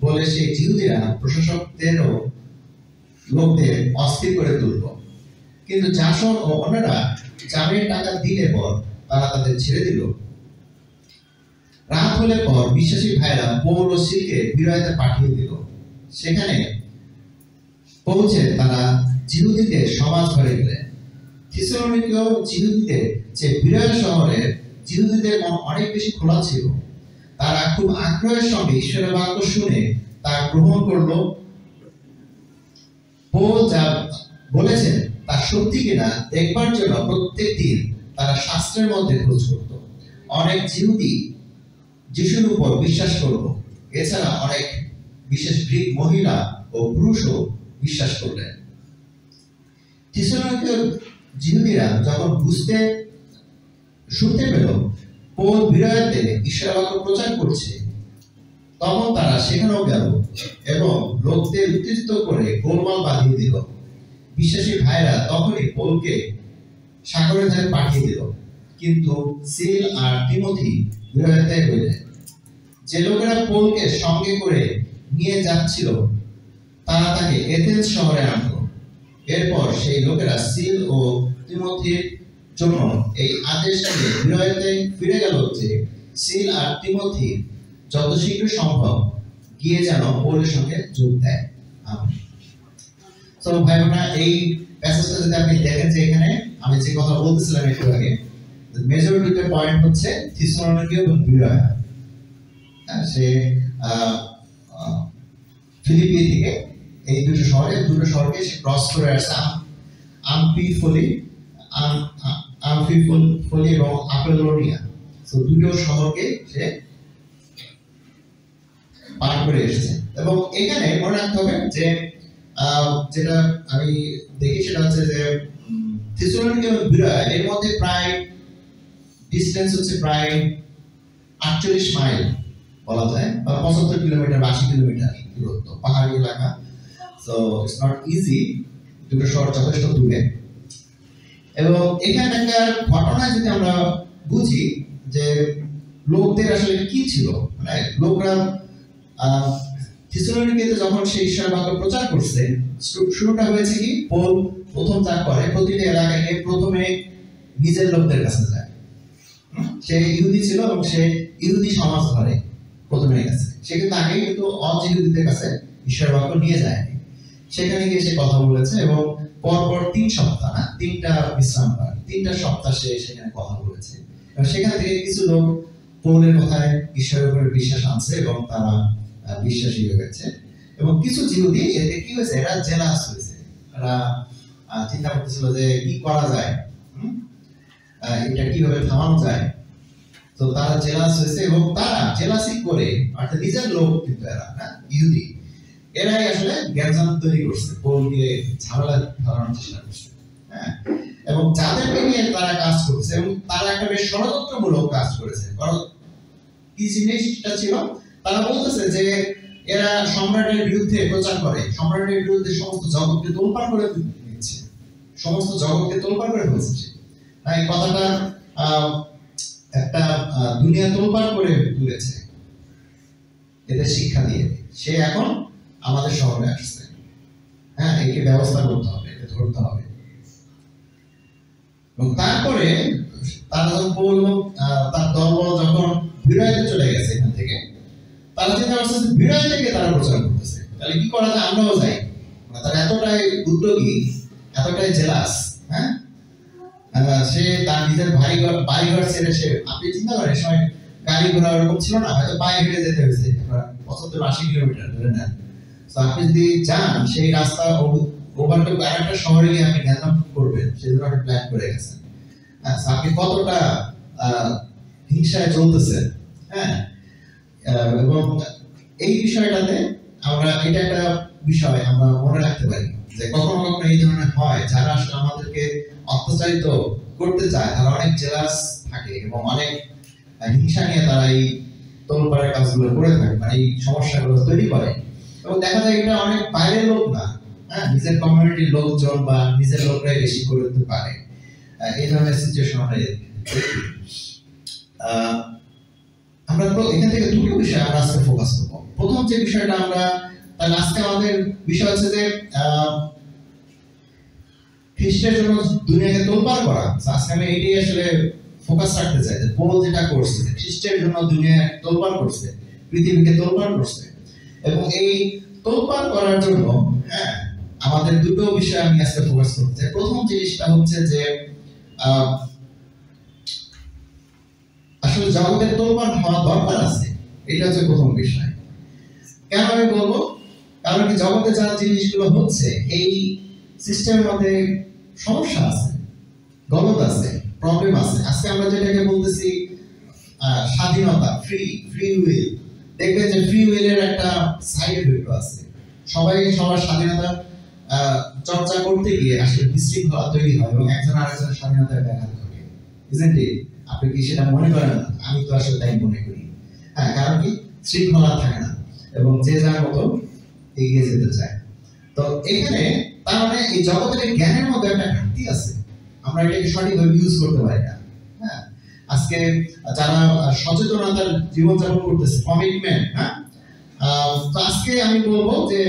বলে সেই জিহুদীরা প্রশাসকদেরও লোকদের অস্থির করে তুলল। কিন্তু জাসন ও অন্যরা জামিনের টাকা দিলে পর তারা তাদের ছেড়ে দিল। রাত হলে পর বিশ্বাসী ভাইরা পৌল ও সিলকে বিরয়তে পাঠিয়ে দিল। সেখানে পৌঁছে তারা জিহুদীদের সমাজ ঘরে গেলেন। থিসসালনিকেও জিহুদীদের যে বিরয় শহরের জিহুদীদের মন অনেক বেশি খোলা ছিল। তারা খুব আগ্রহের সঙ্গে ঈশ্বরের বাক্য শুনে তা গ্রহণ করলো। পৌল যা বলেছেন তা সত্যি কিনা দেখবার জন্য প্রত্যেক দিন তারা শাস্ত্রের মধ্যে খোঁজ করত। অনেক জিহুদী যিশুর উপর বিশ্বাস করলো। এছাড়া অনেক বিশেষ গ্রিক মহিলা ও পুরুষও বিশ্বাস করলেন। থিসসালনিকের জিহুদীরা যখন শুনতে পেল পৌল বিরয়তে ঈশ্বরের বাক্য প্রচার করছে, তখন তারা সেখানেও গেল এবং লোকদের উত্তেজিত করে গোলমাল বাঁধিয়ে দিল। বিশ্বাসী ভাইরা তখনই পৌলকে সাগরের ধারে পাঠিয়ে দিল, কিন্তু সিল আর তিমোথী বিরয়তে রইলেন। যে লোকেরা পৌলকে সঙ্গে করে নিয়ে যাচ্ছিল তারা তাকে এথেন্স শহরে আনলো। এরপর সেই লোকেরা সিল ও তিমোথীর জন্য এই আদেশ দিয়ে বিরয়তে ফিরে গেল যে সিল আর তিমোথী যত শীঘ্র সম্ভব গিয়ে যেন পৌলের সঙ্গে যোগ দেয়। তো ভাই বোনেরা, এই প্যাসেজটা যদি আপনি দেখেন যে এখানে আমি যে কথা বলতেছিলাম একটু আগে, মেজর দুটো পয়েন্ট হচ্ছে থিসসালনিকে এবং বিরয়। সে ফিলিপি থেকে এই দুটো শহরকে সে ক্রস করে আসছে। আমফিফলি এবং আপেলোনিয়া, তো দুটো শহরকে সে পার করে এসেছে। এবং এখানে মনে রাখতে হবে যে যেটা আমি দেখি সেটা হচ্ছে যে থিসসালনিকে এবং বিরয় এর মধ্যে প্রায় ডিসটেন্স হচ্ছে প্রায় 48 মাইল বলা যায়, বা 75 কিলোমিটার 80 কিলোমিটার দূরত্ব, পাহাড়ি এলাকা। সো ইটস নট ইজি, দুটো শহর যথেষ্ট দূরে। এবং এখানকার ঘটনা যদি আমরা বুঝি যে লোকদের আসলে কি ছিল, মানে লোকরা থিসসালনিকেতে যখন সেই ঈশ্বরের বাক্য প্রচার করছে, শুরুটা হয়েছে কি, পৌল প্রথম যা করে প্রতিটা এলাকায় গিয়ে প্রথমে নিজের লোকদের কাছে যায়। সে ইহুদি ছিল এবং সে ইহুদি সমাজ ঘরে প্রথমে গেছে। সে কিন্তু আগে কিন্তু অজিহুদিদের কাছে ঈশ্বরের বাক্য নিয়ে যায়নি। সেখানে গিয়ে সে কথা বলেছে এবং পরপর 3 সপ্তাহ না 3টা বিশ্রামবার 3টা সপ্তাহ সে সেখানে কথা বলেছে। এবং সেখান থেকে কিছু লোক পৌলের কথায় ঈশ্বরের উপরে বিশ্বাস আনছে এবং তারা বিশ্বাসী হয়ে গেছে। এবং কিছু জিহুদি এতে কি হয়েছে, এরা জেলাস হয়েছে। এরা চিন্তা করতেছিল যে কি করা যায়, এটা কিভাবে থামানো যায়। তো তারা জেলাস হয়েছে এবং তারা জেলাসি করে, অর্থাৎ নিজের লোক কিন্তু এরা না ইহুদি, এরাই আসলে জ্ঞান তৈরি করছে, পৌলকে ঝামেলা ধরানোর চেষ্টা করছে। হ্যাঁ, এবং যাদেরকে নিয়ে তারা কাজ করছে এবং তারা একটা বেশ ষড়যন্ত্রমূলক কাজ করেছে। কারণ কি জিনিসটা ছিল, তারা বলতেছে যে এরা সম্রাটের বিরুদ্ধে প্রচার করে, সম্রাটের বিরুদ্ধে সমস্ত জগৎকে তোলপাড় করে দিচ্ছে, সমস্ত জগৎকে তোলপাড় করে ফেলছে। এই কথাটা একটা দুনিয়া তোলপাড় করে তুলেছে এদের শিক্ষা দিয়ে। সে এখন আমাদের শহরে আসছে, হ্যাঁ, একে ব্যবস্থা করতে হবে, একে ধরতে হবে। এবং তারপরে তারা যখন পৌল তার দলবল যখন বিরয়তে চলে গেছে এখান থেকে, তারা চিন্তা করছে বিরয় থেকে তারা প্রচার করতেছে, তাহলে কি করা যায়, আমরাও যাই। তারা এতটাই উদ্যোগী, এতটাই জেলাস, হ্যাঁ, সে তার নিজের বাড়িঘর ছেড়ে সে, আপনি চিন্তা করেন সময় গাড়ি ঘোড়া ওরকম ছিল না, হয়তো পায়ে হেঁটে যেতে হয়েছে 75-80 কিলোমিটার ধরে নেন। তো আপনি যদি যান সেই রাস্তা ওভারটেক আরেকটা শহরে গিয়ে আপনি গ্যাঞ্জাম করবেন, সেজন্য আপনি প্ল্যান করে গেছেন। হ্যাঁ, আপনি কতটা হিংসায় চলতেছেন, হ্যাঁ। এবং এই বিষয়টাতে আমরা, এটা একটা বিষয় আমরা মনে রাখতে পারি যে কখনো কখনো এই ধরনের হয়, যারা আসলে আমাদেরকে অত্যাচারিত করতে চায় তারা অনেক জেলাস থাকে এবং অনেক হিংসা নিয়ে তারা এই তোলপাড়ের কাজগুলো করে থাকে, মানে এই সমস্যাগুলো তৈরি করে। এবং দেখা যায় এটা অনেক বাইরের লোক না, হ্যাঁ, নিজের কমিউনিটির লোকজন বা নিজের লোকরাই বেশি করে দিতে পারে। এই ধরনের সিচুয়েশন আমরা আমরা তো এখান থেকে দুটো বিষয় আমরা আজকে ফোকাস করবো। প্রথম যে বিষয়টা আমরা, তাহলে আজকে আমাদের বিষয় হচ্ছে যে খ্রিস্টের জন্য দুনিয়াকে তোলপাড় করা। আজকে আমি এইটাই আসলে ফোকাস রাখতে চাই যে পল যেটা করছে, খ্রিস্টের জন্য দুনিয়া তোলপাড় করছে, পৃথিবীকে তোলপাড় করছে। এবং এই তোলপাড় করার জন্য, হ্যাঁ, আমাদের দুটো বিষয় আমি আজকে ফোকাস করতে চাই। প্রথম জিনিসটা হচ্ছে যে আসলে জগতের তোলপাড় হওয়া দরকার আছে, এটা হচ্ছে প্রথম বিষয়। কেন আমি বলবো? কারণ কি, জগতে যা জিনিসগুলো হচ্ছে এই সিস্টেমের মধ্যে সমস্যা আছে, গলত আছে, প্রবলেম আছে। আজকে আমরা যেটাকে বলতেছি স্বাধীনতা, ফ্রি উইল, দেখবেন যে ফ্রি উইলের একটা সাইড এফেক্ট আছে। সবাই সবার স্বাধীনতা চর্চা করতে গিয়ে আসলে বিশৃঙ্খলা তৈরি হয় এবং একজন আরেকজনের স্বাধীনতার ব্যাঘাত ঘটে। Isn't it? আপনি কি সেটা মনে করেন না? আমি তো আসলে তাই মনে করি। হ্যাঁ, কারণ কি, শৃঙ্খলা থাকে না এবং যে যার মতো এগিয়ে যেতে চায়। তো এখানে তার মানে এই জগতের জ্ঞানের মধ্যে একটা ঘাটতি আছে, আমরা এটাকে সঠিকভাবে ইউজ করতে পারি না। হ্যাঁ, আজকে যারা সচেতনতার জীবনযাপন করতেছে, কমিটমেন্ট, হ্যাঁ, তো আজকে আমি বলবো যে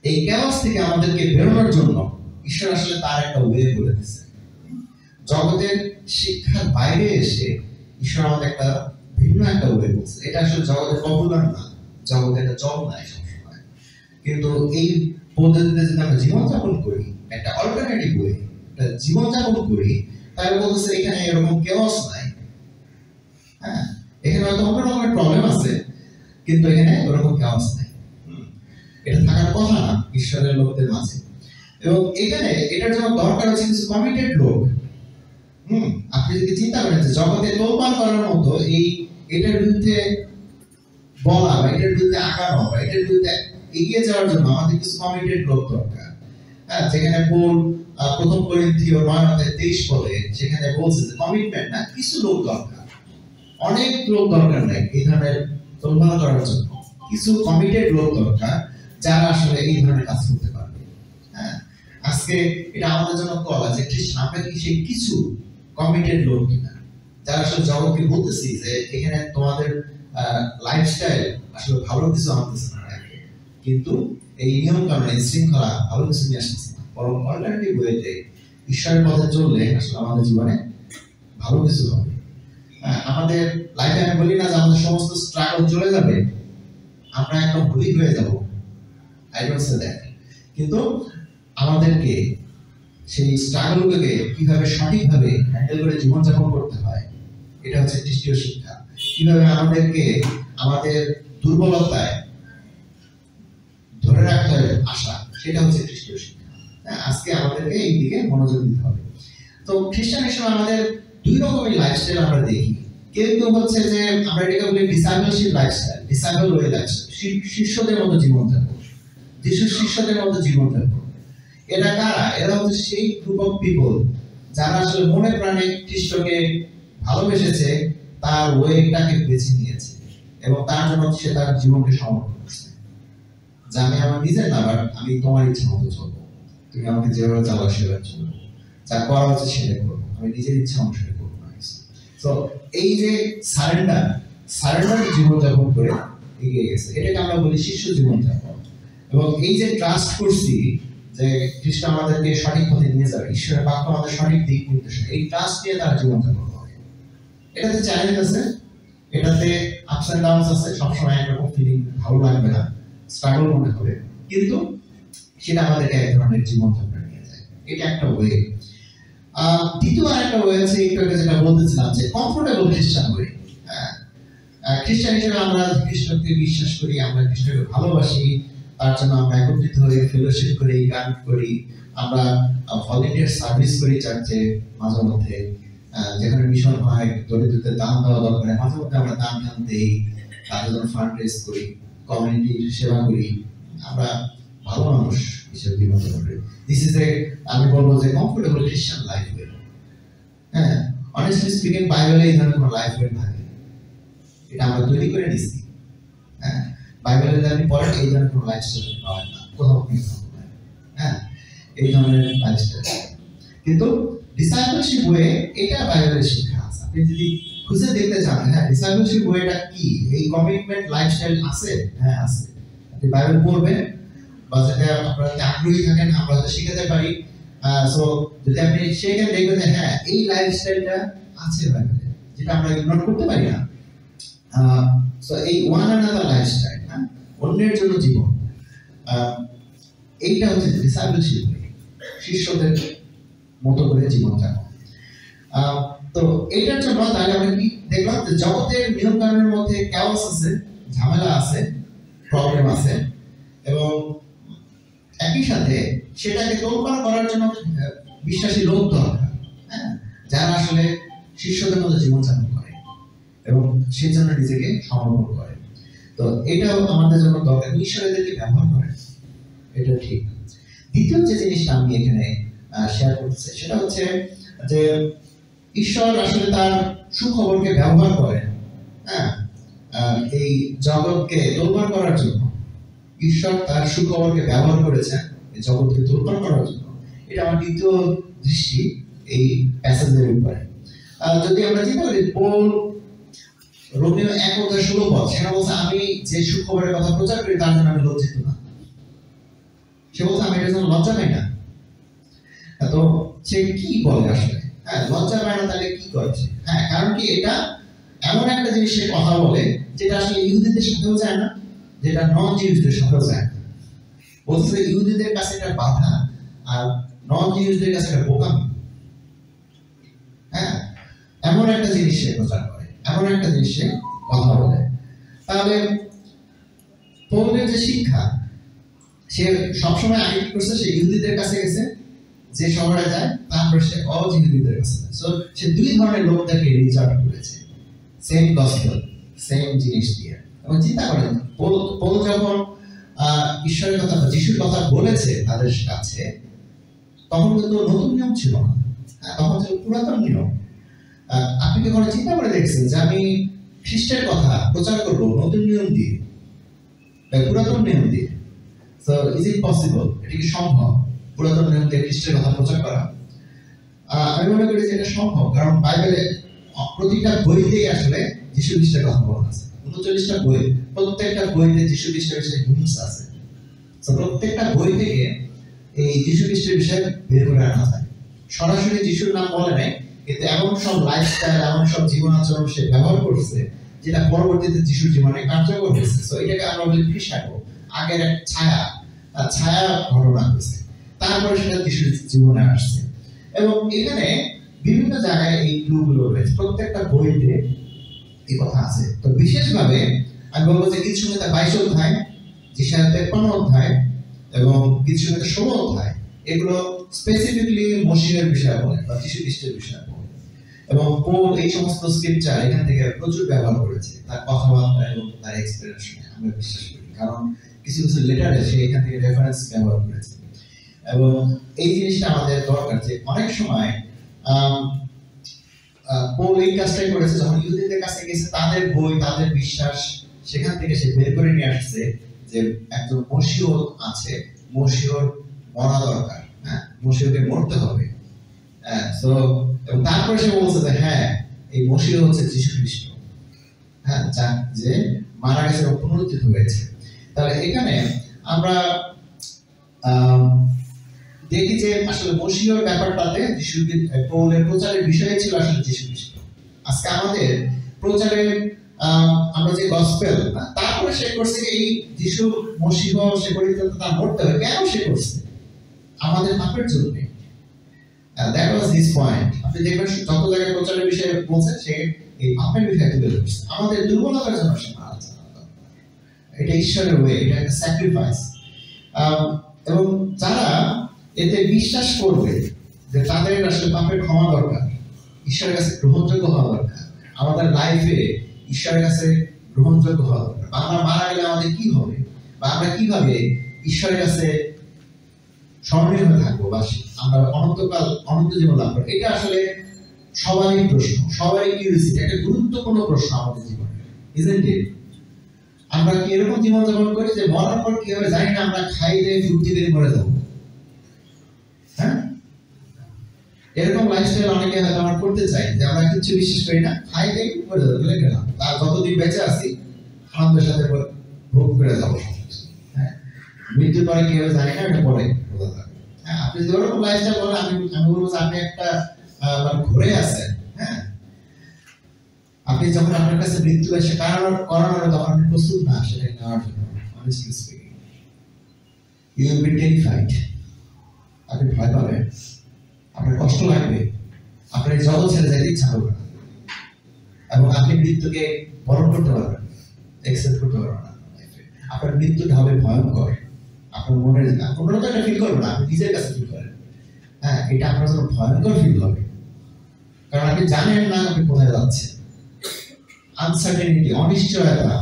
এই ক্যাওস থেকে আমাদেরকে বেরোনোর জন্য ঈশ্বর আসলে তার একটা ওয়ে বলে দিচ্ছে। জগতের শিক্ষার বাইরে এসে ঈশ্বর আমাদের একটা ভিন্ন একটা ওয়ে বলছে। এটা আসলে জগতের পপুলার না, জগতে একটা চল নাই সবসময়, কিন্তু এই পদ্ধতিতে যদি আমরা জীবনযাপন করি, একটা অল্টারনেটিভ ওয়ে জীবনযাপন করি, তাহলে বলতেছে এখানে এরকম কেওস নাই। হ্যাঁ, এখানে হয়তো অন্য রকমের প্রবলেম আছে, কিন্তু এখানে ওরকম কেওস নাই। এটা থাকার কথা না ঈশ্বরের লোকদের মাঝে। এবং এখানে এটার জন্য দরকার হচ্ছে কিছু কমিটেড লোক। আপনি যদি চিন্তা করেন যে জগতে তোলপাড় করার মতো এটার বিরুদ্ধে বলা বা এটার বিরুদ্ধে আগানো বা এটার বিরুদ্ধে এগিয়ে যাওয়ার জন্য আমাদের কিছু কমিটেড লোক দরকার। হ্যাঁ, যেখানে পৌল প্রথম করিন্থীয় 9:23 বলে, সেখানে বলছে যে কমিটমেন্ট না, কিছু লোক দরকার, অনেক লোক দরকার নাই এই ধরনের তোলপাড় করার জন্য। কিছু কমিটেড লোক দরকার যারা আসলে এই ধরনের কাজ করতে পারবে। হ্যাঁ, আজকে এটা আমাদের জন্য কল আছে, খ্রিস্টান আমরা কি সেই কিছু কমিটেড লোক কিনা, যারা আসলে জগৎকে বলতেছি যে এখানে তোমাদের লাইফস্টাইল আসলে ভালো কিছু আনতেছে না, কিন্তু এই নিয়ম কানুন, এই শৃঙ্খলা ভালো কিছু নিয়ে আসতেছে না, বরং অল্টারনেটিভ ওয়েতে ঈশ্বরের পথে চললে আসলে আমাদের জীবনে ভালো কিছু হবে। আমাদের লাইফে আমি বলি না যে আমাদের সমস্ত স্ট্রাগল চলে যাবে, আমরা একদম ভুলি হয়ে যাব, আই ডোন্ট সে দ্যাট, কিন্তু আমাদেরকে সেই স্ট্রাগলগুলোকে কিভাবে সঠিকভাবে হ্যান্ডেল করে জীবনযাপন করতে হয়, এটা হচ্ছে খ্রিস্টীয় শিক্ষা। কিভাবে আমাদেরকে আমাদের দুর্বলতায় ধরে রাখতে হবে আশা, সেটা হচ্ছে খ্রিস্টীয় শিক্ষা। আজকে আমাদেরকে এই দিকে মনোযোগ দিতে হবে। তো খ্রিস্টান হিসেবে আমাদের দুই রকমের লাইফস্টাইল আমরা দেখি। কেউ কেউ হচ্ছে যে আমরা এটাকে বলি ডিসাইপলশিপ লাইফস্টাইল, ডিসাইপল ওয়ে লাইফস্টাইল, শিষ্যদের মতো জীবনযাপন, যিশুর শিষ্যদের মতো জীবনযাপন। এরা কারা? এরা হচ্ছে সেই গ্রুপ অফ পিপল যারা আসলে মনে প্রাণে খ্রিস্টকে ভালোবেসেছে, তার ওয়েটাকে বেছে নিয়েছে এবং তার জন্য সে তার জীবনকে সমর্পণ করছে। যে আমি আমার নিজের না, বাট আমি তোমার ইচ্ছা মতো চলবো, তুমি আমাকে যেভাবে চালাও সেভাবে চলবো, যা করা হচ্ছে সেটাই করবো, আমি নিজের ইচ্ছা অনুসারে করবো না। তো এই যে সারেন্ডার জীবনযাপন করে এগিয়ে গেছে, এটাকে আমরা বলি শিষ্য জীবনযাপন। এবং এই যে ট্রাস্ট করছি যে খ্রিস্ট আমাদেরকে সঠিক পথে নিয়ে যাবে, ঈশ্বরের বাক্য আমাদের সঠিক দিক নির্দেশন, এই ট্রাস্ট নিয়ে তারা জীবনযাপন করে। এটাতে চ্যালেঞ্জ আছে, এটাতে আপস এন্ড ডাউনস আছে, সবসময় একরকম ফিলিং ভালো লাগবে না, স্ট্রাগল মনে হবে, কিন্তু সেটা আমাদেরকে এক ধরনের জীবনযাত্রা নিয়ে যায়। এটা একটা ওয়ে। দ্বিতীয় আরেকটা ওয়ে আছে, একটু আগে যেটা বলতেছিলাম যে কমফোর্টেবল খ্রিস্টান ওয়ে। খ্রিস্টান হিসেবে আমরা খ্রিস্টকে বিশ্বাস করি, আমরা খ্রিস্টকে ভালোবাসি, তার জন্য আমরা একত্রিত হয়ে ফেলোশিপ করি, গান করি, আমরা ভলেন্টিয়ার সার্ভিস করি চার্চে মাঝে মধ্যে, যেখানে মিশন হয়, দরিদ্রদের দান দেওয়া দরকার মাঝে মধ্যে আমরা দান টান দিই, তাদের জন্য ফান্ড রেজ করি, কমিউনিটির সেবা করি, আমরা ভালো মানুষ হিসেবে জীবন করি। দিস ইজ এ, আমি বলবো যে কমফোর্টেবল খ্রিস্টান লাইফ ওয়ে। হ্যাঁ, অনেস্টলি স্পিকিং বাইবেলে এই ধরনের কোনো লাইফ ওয়ে থাকে, এটা আমরা তৈরি করে নিচ্ছি। হ্যাঁ, বাইবেলে আপনি পড়েন এই ধরনের কোনো লাইফস্টাইল পাবেন না, কোথাও আপনি পাবেন না। হ্যাঁ, এই ধরনের লাইফস্টাইল, কিন্তু ডিসাইপলশিপ ওয়ে এটা বাইবেলের শিক্ষা আছে। আপনি যদি খুঁজে দেখতে চান, হ্যাঁ ডিসাইপলশিপ ওয়েটা কি, এই কমিটমেন্ট লাইফস্টাইল আছে, হ্যাঁ আছে। আপনি বাইবেল পড়বেন বা যেটা আপনারা আগ্রহী থাকেন আমরা হয়তো শিখাতে পারি। সো যদি আপনি সেখানে দেখবেন হ্যাঁ এই লাইফস্টাইলটা আছে বাইবেলে, যেটা আমরা ইগনোর করতে পারি না। সো এই ওয়ান অ্যানাদার লাইফস্টাইল, হ্যাঁ অন্যের জন্য জীবন, এইটা হচ্ছে ডিসাইপলশিপ, শিষ্যদের মতো করে জীবন যাপন। তো এটার জন্য তাহলে আমরা কি দেখলাম যে জগতের নিয়ম কানুনের মধ্যে ক্যাওস আছে, ঝামেলা আছে, প্রবলেম আছে, এবং একই সাথে সেটাকে তোলপাড় করার জন্য বিশ্বাসী লোক দরকার, হ্যাঁ যারা আসলে শিষ্যদের মতো জীবনযাপন করে এবং সেই জন্য নিজেকে সমর্পণ করে। তো এটাও আমাদের জন্য দরকার, ঈশ্বর এদেরকে ব্যবহার করে, এটা ঠিক। দ্বিতীয় যে জিনিসটা আমি এখানে শেয়ার করতেছি সেটা হচ্ছে যে ঈশ্বর আসলে তার সুখবরকে ব্যবহার করেন, হ্যাঁ এই জগৎকে তোলপাড় করার জন্য। ঈশ্বর তার সুখবরকে ব্যবহার করেছেন এই জগৎকে তোলপাড় করার জন্য। এটা আমার দ্বিতীয় দৃষ্টি এই প্যাসেজের উপরে। যদি আমরা চিন্তা করি পৌল রোমীয় 1:16 সেখানে বলছে আমি যে সুখবরের কথা প্রচার করি তার জন্য আমি লজ্জিত না। সে বলছে আমি এটার জন্য লজ্জা পাই না। তো সে কি বলে আসলে? হ্যাঁ লজ্জা পায় না, তাহলে কি করছে? হ্যাঁ কারণ কি এটা এমন একটা জিনিস সে কথা বলে যেটা আসলে ইহুদিদের সাথেও যায় না, যেটা নন জিউসদের সাথেও যায় না। বলছে ইহুদিদের কাছে এটা বাধা আর নন জিউসদের কাছে এটা বোকামি। হ্যাঁ এমন একটা জিনিস সে প্রচার করে, এমন একটা জিনিস সে কথা বলে। তাহলে পৌলের যে শিক্ষা, সে সবসময় আগে কি করছে, সে ইহুদিদের কাছে গেছে, যে শহরে যায় তারপর সে অজিহুদিদের কাছে যায়। সো সে দুই ধরনের লোকদেরকে রিচ আউট করেছে সেম গসপেল, সেম জিনিস দিয়ে। এবং চিন্তা করেন পৌল যখন ঈশ্বরের কথা বা যিশুর কথা বলেছে তাদের কাছে, তখন কিন্তু নতুন নিয়ম ছিল না, তখন ছিল পুরাতন নিয়ম। আপনি কি কোনো চিন্তা করে দেখছেন যে আমি খ্রিস্টের কথা প্রচার করবো নতুন নিয়ম দিয়ে, পুরাতন নিয়ম দিয়ে? So is it possible? এটা কি সম্ভব পুরাতন নিয়ম দিয়ে খ্রিস্টের কথা প্রচার করা? আমি মনে করি যে এটা সম্ভব, কারণ বাইবেলে প্রতিটা বইতেই আসলে যিশু খ্রিস্টের কথা বলা আছে। 39টা বই, প্রত্যেকটা বইতে যিশু খ্রিস্টের বিষয়ে হিন্টস আছে। তো প্রত্যেকটা বই থেকে এই যিশু খ্রিস্টের বিষয়ে বের করে আনা যায়। সরাসরি যিশুর নাম বলে নাই, কিন্তু এমন সব লাইফস্টাইল, এমন সব জীবন আচরণ সে ব্যবহার করছে যেটা পরবর্তীতে যিশুর জীবনে কার্যকর হয়েছে। তো এটাকে আমরা বলি ফিশাডো, আগের এক ছায়া ঘটনা হয়েছে, তারপরে সেটা যিশুর জীবনে আসছে। এবং এখানে বিভিন্ন জায়গায় এই ক্লুগুলো রয়েছে, প্রত্যেকটা বইতে এই কথা আছে। তো বিশেষভাবে আমি বলবো যে কিছু সংহিতা 22 অধ্যায়, যিশায়া 53 অধ্যায় এবং কিছু সংহিতা 16 অধ্যায়, এগুলো স্পেসিফিকলি মশিহের বিষয়ে বলে বা যিশু খ্রিস্টের বিষয়ে বলে। এবং পৌল এই সমস্ত স্ক্রিপচার এখান থেকে প্রচুর ব্যবহার করেছে তার কথাবার্তা এবং তার এক্সপ্লেনেশনে, আমরা বিশ্বাস করি, কারণ কিছু কিছু লেটারে সে এখান থেকে রেফারেন্স ব্যবহার করেছে। এবং এই জিনিসটা আমাদের দরকার যে অনেক সময় পৌল এই কাজটাই করেছে, যখন ইহুদিদের কাছে গেছে তাদের বই, তাদের বিশ্বাস, সেখান থেকে সে বের করে নিয়ে আসছে যে একজন মশিহ আছে, মশিহর মরা দরকার, হ্যাঁ মশিহকে মরতে হবে। তো এবং তারপরে সে বলছে যে হ্যাঁ এই মশিহ হচ্ছে যিশু খ্রিস্ট, হ্যাঁ যে মারা গেছে এবং পুনরুত্থিত হয়েছে। তাহলে এখানে আমরা দেখি যে আসলে মশিহর ব্যাপারটাতে পৌলের প্রচারের বিষয় ছিল আসলে যিশু খ্রিস্ট। আজকে আমাদের প্রচারের আমরা যে গসপেল, তারপরে সে করছে এই যিশু মসীহ সে করিতে তার মরতে হবে, কেন সে করছে? আমাদের পাপের জন্য। That was his point. আপনি দেখবেন যত জায়গায় প্রচারের বিষয়ে বলছে সে এই পাপের বিষয়ে তুলে ধরছে, আমাদের দুর্বলতার জন্য সে মারা যাচ্ছে। এটা ঈশ্বরের ওয়ে, এটা একটা স্যাক্রিফাইস। এবং যারা এতে বিশ্বাস করবে যে তাদের আসলে পাপের ক্ষমা দরকার, ঈশ্বরের কাছে গ্রহণযোগ্য হওয়া দরকার, আমাদের লাইফে ঈশ্বরের কাছে গ্রহণযোগ্য হওয়া দরকার, আমরা মারা গেলে আমাদের কি হবে, বা আমরা কিভাবে ঈশ্বরের কাছে স্মরণীয় হয়ে থাকবো, বা আমরা অনন্তকাল অনন্ত জীবন লাভ করবো, এটা আসলে সবারই প্রশ্ন, সবারই কিউরিওসিটি, একটা গুরুত্বপূর্ণ প্রশ্ন আমাদের জীবনে, ইজন্ট ইট? আমরা কি এরকম জীবন যাপন করি যে মরার পর কি হবে জানি না, আমরা খাইলে ফুর্তি করে মরে যাবো? হ্যাঁ, এরকম লাইফস্টাইল অনেকে হয়তো আমরা করতে চাই যে আমরা কিছু বিশ্বাস করি না, খাইলে মরে যাবো, বলে গেলাম তার যতদিন বেঁচে আছি আনন্দের সাথে ভোগ করে যাবো। হ্যাঁ, মৃত্যুর পরে কি হবে জানি না, এটা পরে বোঝা যাবে। হ্যাঁ, আপনি যদি ওরকম লাইফস্টাইল বলেন, আমি বলবো যে আপনি একটা ঘুরে আছেন। হ্যাঁ, আপনি যখন আপনার কাছে মৃত্যু এসে করানোর তখন আপনি প্রস্তুত না সেটা নেওয়ার জন্য। honestly speaking, you will be terrified. আপনি ভয় পাবেন, আপনার কষ্ট লাগবে, আপনার জগৎ ছেড়ে যেতে ইচ্ছা হবে না, এবং আপনি মৃত্যুকে বরণ করতে পারবেন, একসেপ্ট করতে পারবেন না। আপনার মৃত্যুটা হবে ভয়ঙ্কর, আপনার মনের আপনারা তো এটা ফিল করবেন না, আপনি নিজের কাছে ফিল করেন। হ্যাঁ, এটা আপনার জন্য ভয়ঙ্কর ফিল হবে, কারণ আপনি জানেন না আপনি কোথায় যাচ্ছেন। আনসার্টেনিটি, অনিশ্চয়তা,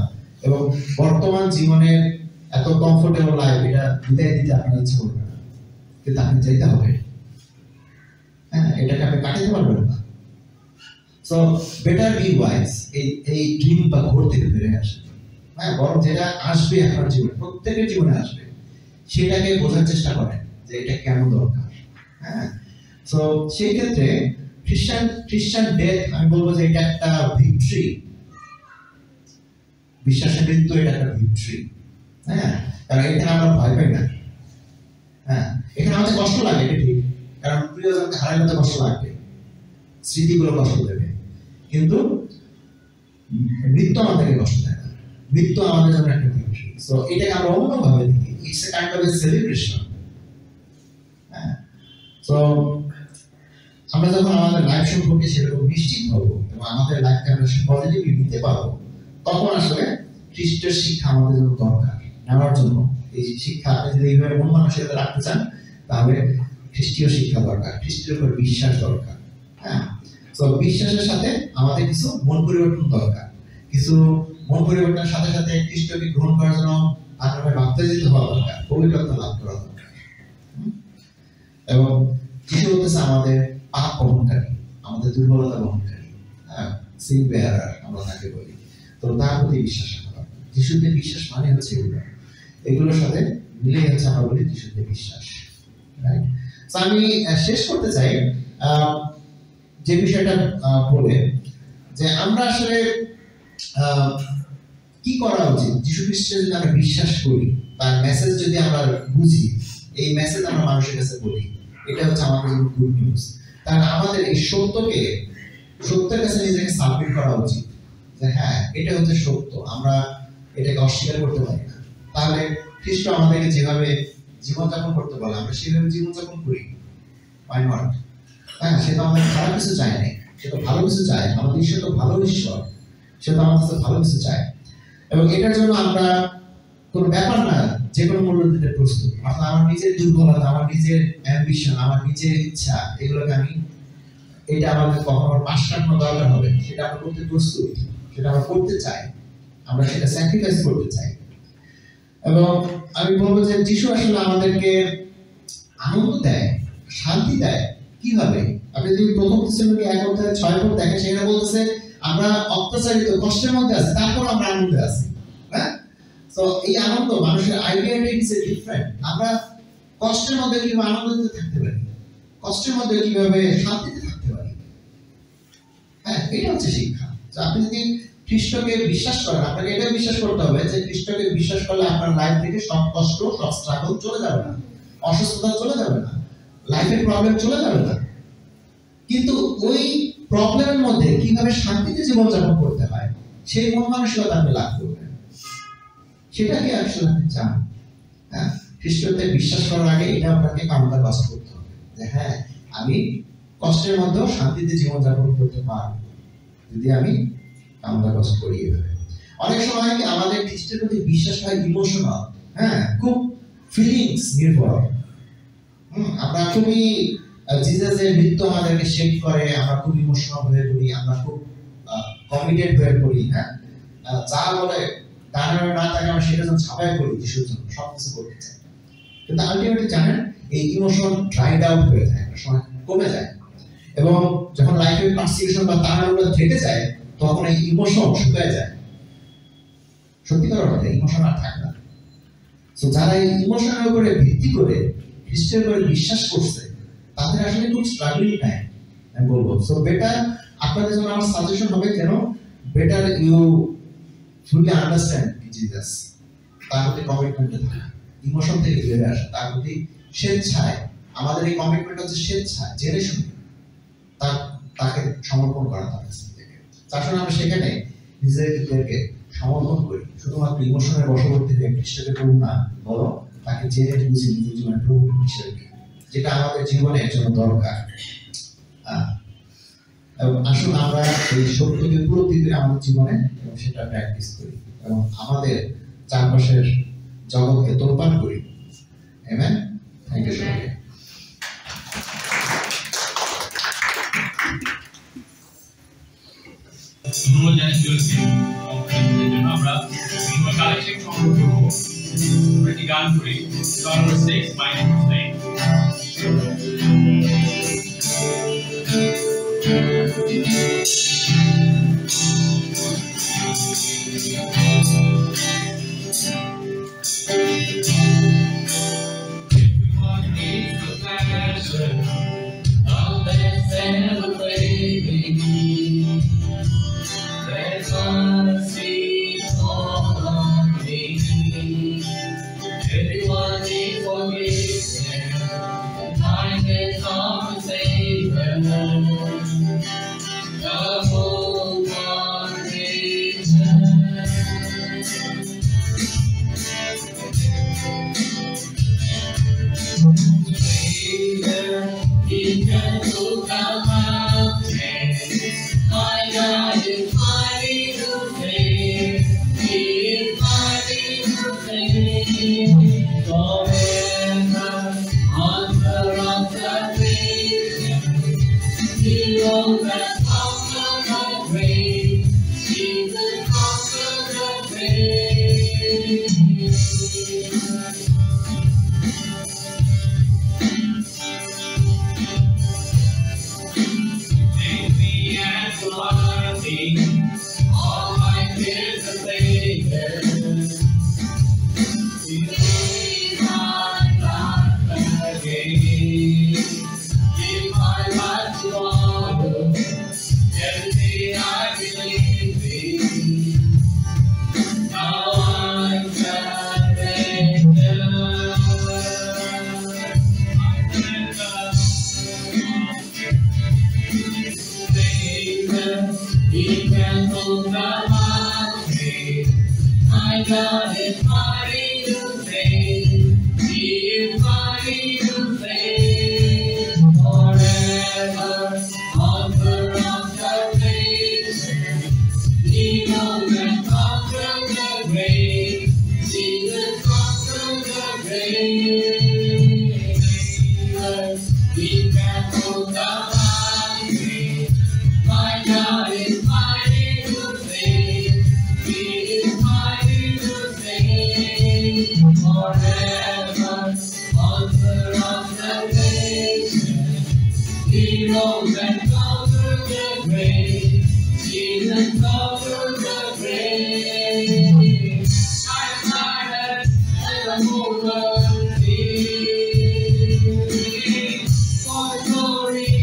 এবং বর্তমান জীবনের এত কমফোর্টেবল লাইফ, এটা বিদায় দিতে আপনার ইচ্ছা করবে না, কিন্তু আপনি চাইতে হবে। হ্যাঁ, এটাকে আপনি কাটাতে পারবেন না। সো বেটার বি ওয়াইজ, এই ড্রিম বা ঘোর থেকে ফিরে আসে। হ্যাঁ, বরং যেটা আসবে আপনার জীবনে, প্রত্যেকের জীবনে আসবে, সেটাকে বোঝার চেষ্টা করেন যে এটা কেন দরকার। হ্যাঁ, সো সেই ক্ষেত্রে খ্রিস্টান ডেথ আমি বলবো যে এটা একটা ভিক্টরি, বিশ্বাসের মৃত্যু এটা একটা ভিক্টরি। হ্যাঁ, কারণ এখানে আমরা ভয় পাই না। হ্যাঁ, এখানে আমাদের কষ্ট লাগে, এটা ঠিক, কারণ প্রিয়জনকে হারাইতে কষ্ট লাগবে, স্মৃতিগুলো কষ্ট দেবে, কিন্তু মৃত্যু আমাদেরকে কষ্ট দেয় না। মৃত্যু আমাদের জন্য একটা ভিক্টরি। সো এটাকে আমরা অন্যভাবে দেখি, it's a kind of A celebration. হ্যাঁ, সো আমরা যখন আমাদের লাইফ সম্পর্কে সেরকম নিশ্চিত হবো এবং আমাদের লাইফকে আমরা পজিটিভলি নিতে পারবো, তখন আসলে খ্রিস্টের শিক্ষা আমাদের জন্য দরকার নেওয়ার জন্য। এই শিক্ষা আপনি যদি এইভাবে মন মানসিকতা রাখতে চান, তাহলে খ্রিস্টীয় শিক্ষা দরকার, খ্রিস্টের উপর বিশ্বাস দরকার। হ্যাঁ, তো বিশ্বাসের সাথে আমাদের কিছু মন পরিবর্তন দরকার, কিছু মন পরিবর্তনের সাথে সাথে খ্রিস্টকে গ্রহণ করার জন্য আপনাকে বাপ্তিস্ম হওয়া দরকার, পবিত্রতা লাভ করা দরকার। এবং যিশু বলতেছে আমাদের পাপ বহনকারী, আমাদের দুর্বলতা বহনকারী, হ্যাঁ, সিন বেয়ারার আমরা তাকে বলি। তো তার প্রতি বিশ্বাস রাখা দরকার। যিশুতে বিশ্বাস মানে হচ্ছে এগুলোর সাথে মিলে হচ্ছে আমরা বলি যিশুতে বিশ্বাস। রাইট? তো আমি শেষ করতে চাই যে বিষয়টা বলে যে আমরা আসলে কি করা উচিত। যিশু খ্রিস্টে যদি আমরা বিশ্বাস করি, তার মেসেজ যদি আমরা বুঝি, এই মেসেজ আমরা মানুষের কাছে বলি, এটা হচ্ছে আমাদের জন্য গুড নিউজ। তাহলে আমাদের এই সত্যের কাছে নিজেকে সাবমিট করা উচিত যে হ্যাঁ, এটা হচ্ছে সত্য, আমরা এটাকে অস্বীকার করতে পারি না। তাহলে খ্রিস্ট আমাদেরকে যেভাবে জীবনযাপন করতে বলে আমরা সেভাবে জীবনযাপন করি। Why not? হ্যাঁ, সে তো আমাদের খারাপ কিছু চায় না, সে তো ভালো কিছু চায়। আমাদের ঈশ্বর তো ভালো ঈশ্বর, সে তো আমাদের কাছে ভালো কিছু চায়, এবং এটার জন্য আমরা কোনো ব্যাপার না, যে কোনো মূল্য দিতে প্রস্তুত। অর্থাৎ আমার নিজের দুর্বলতা, আমার নিজের অ্যাম্বিশন, আমার নিজের ইচ্ছা, এগুলোকে আমি, এটা আমাদের কখনো পাশ কাটানো দরকার হবে, সেটা আমরা করতে প্রস্তুত, সেটা আমরা করতে চাই, আমরা সেটা স্যাক্রিফাইস করতে চাই। এবং আমি বলবো যে যিশু আসলে আমাদেরকে আনন্দ দেয়, শান্তি দেয়। কিভাবে? আপনি যদি প্রথম থেসেলোনিকে 1:6 দেখেন, সেখানে বলতেছে আমরা অত্যাচারিত, কষ্টের মধ্যে আছি, তারপর আমরা আনন্দে আছি। হ্যাঁ, তো এই আনন্দ মানুষের আইডিয়াটা ইজ ডিফারেন্ট। আমরা কষ্টের মধ্যে কিভাবে আনন্দিত থাকতে পারি, কষ্টের মধ্যে কিভাবে শান্তিতে থাকতে পারি। হ্যাঁ, এটা হচ্ছে শিক্ষা। তো আপনি যদি খ্রিস্টকে বিশ্বাস করেন, আপনাকে এটা বিশ্বাস করতে হবে যে খ্রিস্টকে বিশ্বাস করলে আপনার লাইফ থেকে সব কষ্ট, সব স্ট্রাগল চলে যাবে না, অসুস্থতা চলে যাবে না, লাইফের প্রবলেম চলে যাবে না, কিন্তু ওই প্রবলেমের মধ্যে কিভাবে শান্তিতে জীবনযাপন করতে হয় সেই মন মানসিকতা আপনি লাভ করবেন। সেটাকে আসলে আপনি চান। হ্যাঁ, খ্রিস্টতে বিশ্বাস করার আগে এটা আপনাকে কামনা বাস করতে হবে যে হ্যাঁ আমি কষ্টের মধ্যেও শান্তিতে জীবনযাপন করতে পারবো যদি আমি কামনা বাস করি। এভাবে অনেক সময় আমাদের খ্রিস্টের প্রতি বিশ্বাস হয় ইমোশনাল, হ্যাঁ, খুব ফিলিংস নির্ভর। আমরা খুবই জিজাসের মৃত্যু আমাদেরকে শেক করে, আমরা খুব ইমোশনাল হয়ে পড়ি, আমরা খুব কমিটেড হয়ে পড়ি। হ্যাঁ, যা বলে দাঁড়ানো না থাকে আমরা সেটা যখন ছাপাই করি যিশুর জন্য সবকিছু করতে চাই, কিন্তু আলটিমেটলি জানেন এই ইমোশন ড্রাইড আউট হয়ে যায়, একটা সময় কমে যায়, এবং যখন লাইফের পারসিকিউশন বা তাড়াহুড়ো থেকে যায় তখন এই ইমোশন শুকিয়ে যায়। সত্যিকার অর্থে ইমোশন আর থাকে না। তো যারা এই ইমোশনের উপরে ভিত্তি করে খ্রিস্টের উপরে বিশ্বাস করছে তাদের আসলে খুব স্ট্রাগলিং টাইম আমি বলবো। সো বেটার আপনাদের জন্য আমার সাজেশন হবে যেন better you fully understand Jesus, তার প্রতি কমিটমেন্টে থাকা, ইমোশন থেকে বেরিয়ে আসা, তার প্রতি স্বেচ্ছায়, আমাদের এই কমিটমেন্ট হচ্ছে স্বেচ্ছায় জেনে শুনে তাকে সমর্পণ করা তার কাছ থেকে। তার সঙ্গে আমরা সেখানে নিজেদেরকে সমর্পণ করি শুধুমাত্র ইমোশনের বশবর্তী হয়ে খ্রিস্টকে করুন না, বরং তাকে জেনে বুঝে নিজের জীবনে প্রভু হিসেবে, যেটা আমাদের জীবনের জন্য দরকার। এবং আসুন আমরা এই সত্যকে উপলব্ধি করে আমাদের জীবনে এবং সেটা প্র্যাকটিস করি এবং আমাদের চারপাশের জগৎকে তোলপাড় করি। আমেন। থ্যাংক ইউ সবাইকে। ধন্যবাদ জানাই চলছে জন্য। আমরা কালেকশন সংগ্রহ করবো, একটি গান করি Psalm 6 -9. Everyone needs the passion of that celebrating. Let's all see all of me. Everyone needs forgiveness. Time is on the Savior. The whole congregation. Savior, He can move the mountains. My God is mighty to save. He is mighty to save. Forever on the rock of ages, He rose and conquered the grave. Jesus conquered the grave. Take me as worthy, all my fears are taken. He laid my life again. Give my life to honor, everything I believe in. Now I'm surrendered. Savior, He can move the mountain. My God is mighty to save. He is mighty to save. Forever on the rock of ages, He rose and conquered the grave. Jesus conquered the grave. Savior, He can move the mountain. My God is mighty to save. He is mighty to save. Forever on the rock of ages, He rose and conquered the grave. Jesus conquered the grave. I'm tired and I'm overworthy. For the glory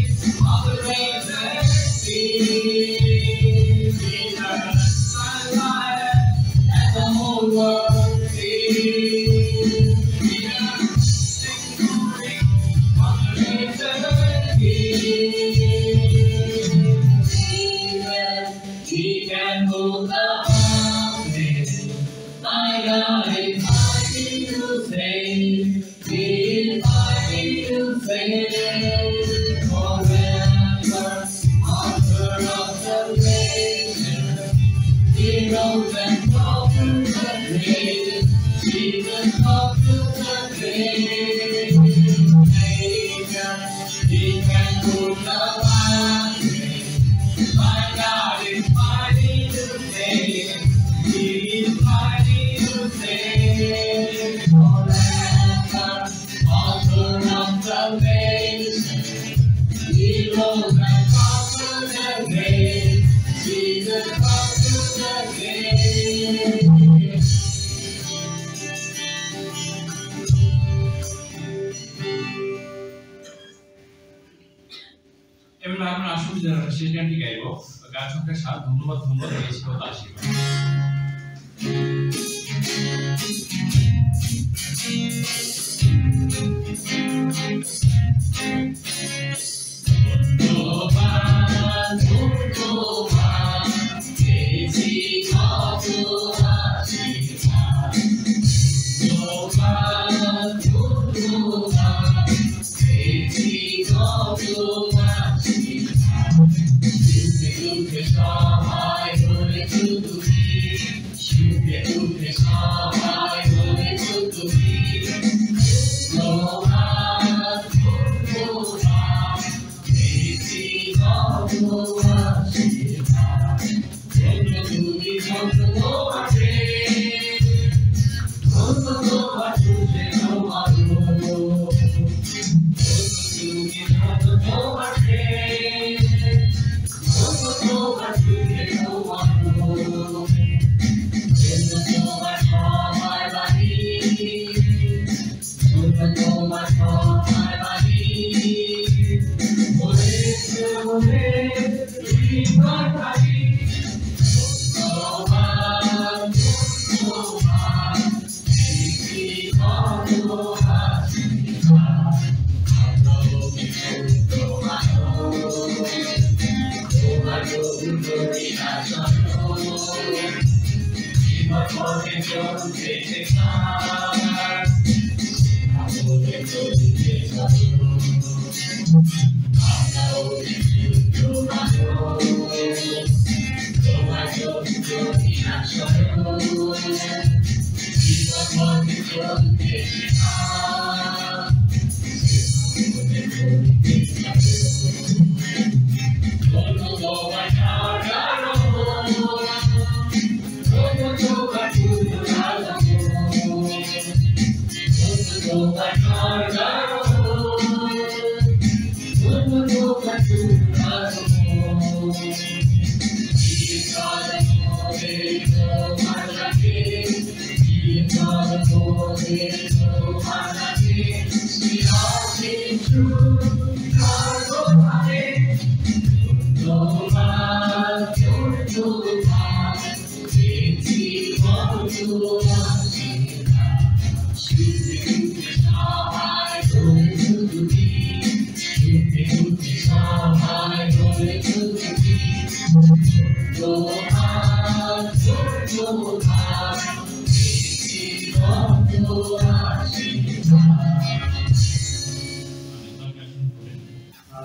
of the risen King. Jesus, I'm tired and I'm overworthy. Jesus, sing the glory of the risen King. He can move the mountains. My God is mighty to save. He is mighty to save. Forever, author of salvation. He rose and conquered the grave. Jesus conquered the grave. Savior, He can move the mountains. My God is mighty to save. He is mighty to save. Forever, author of salvation. He rose and conquered the grave. Jesus conquered the grave. এবার আমরা আসল শেষ গানটি গাইব। গান সংখ্যা 7। ধন্যবাদ ধন্যবাদ দিয়েছিল আশীর্বাদ।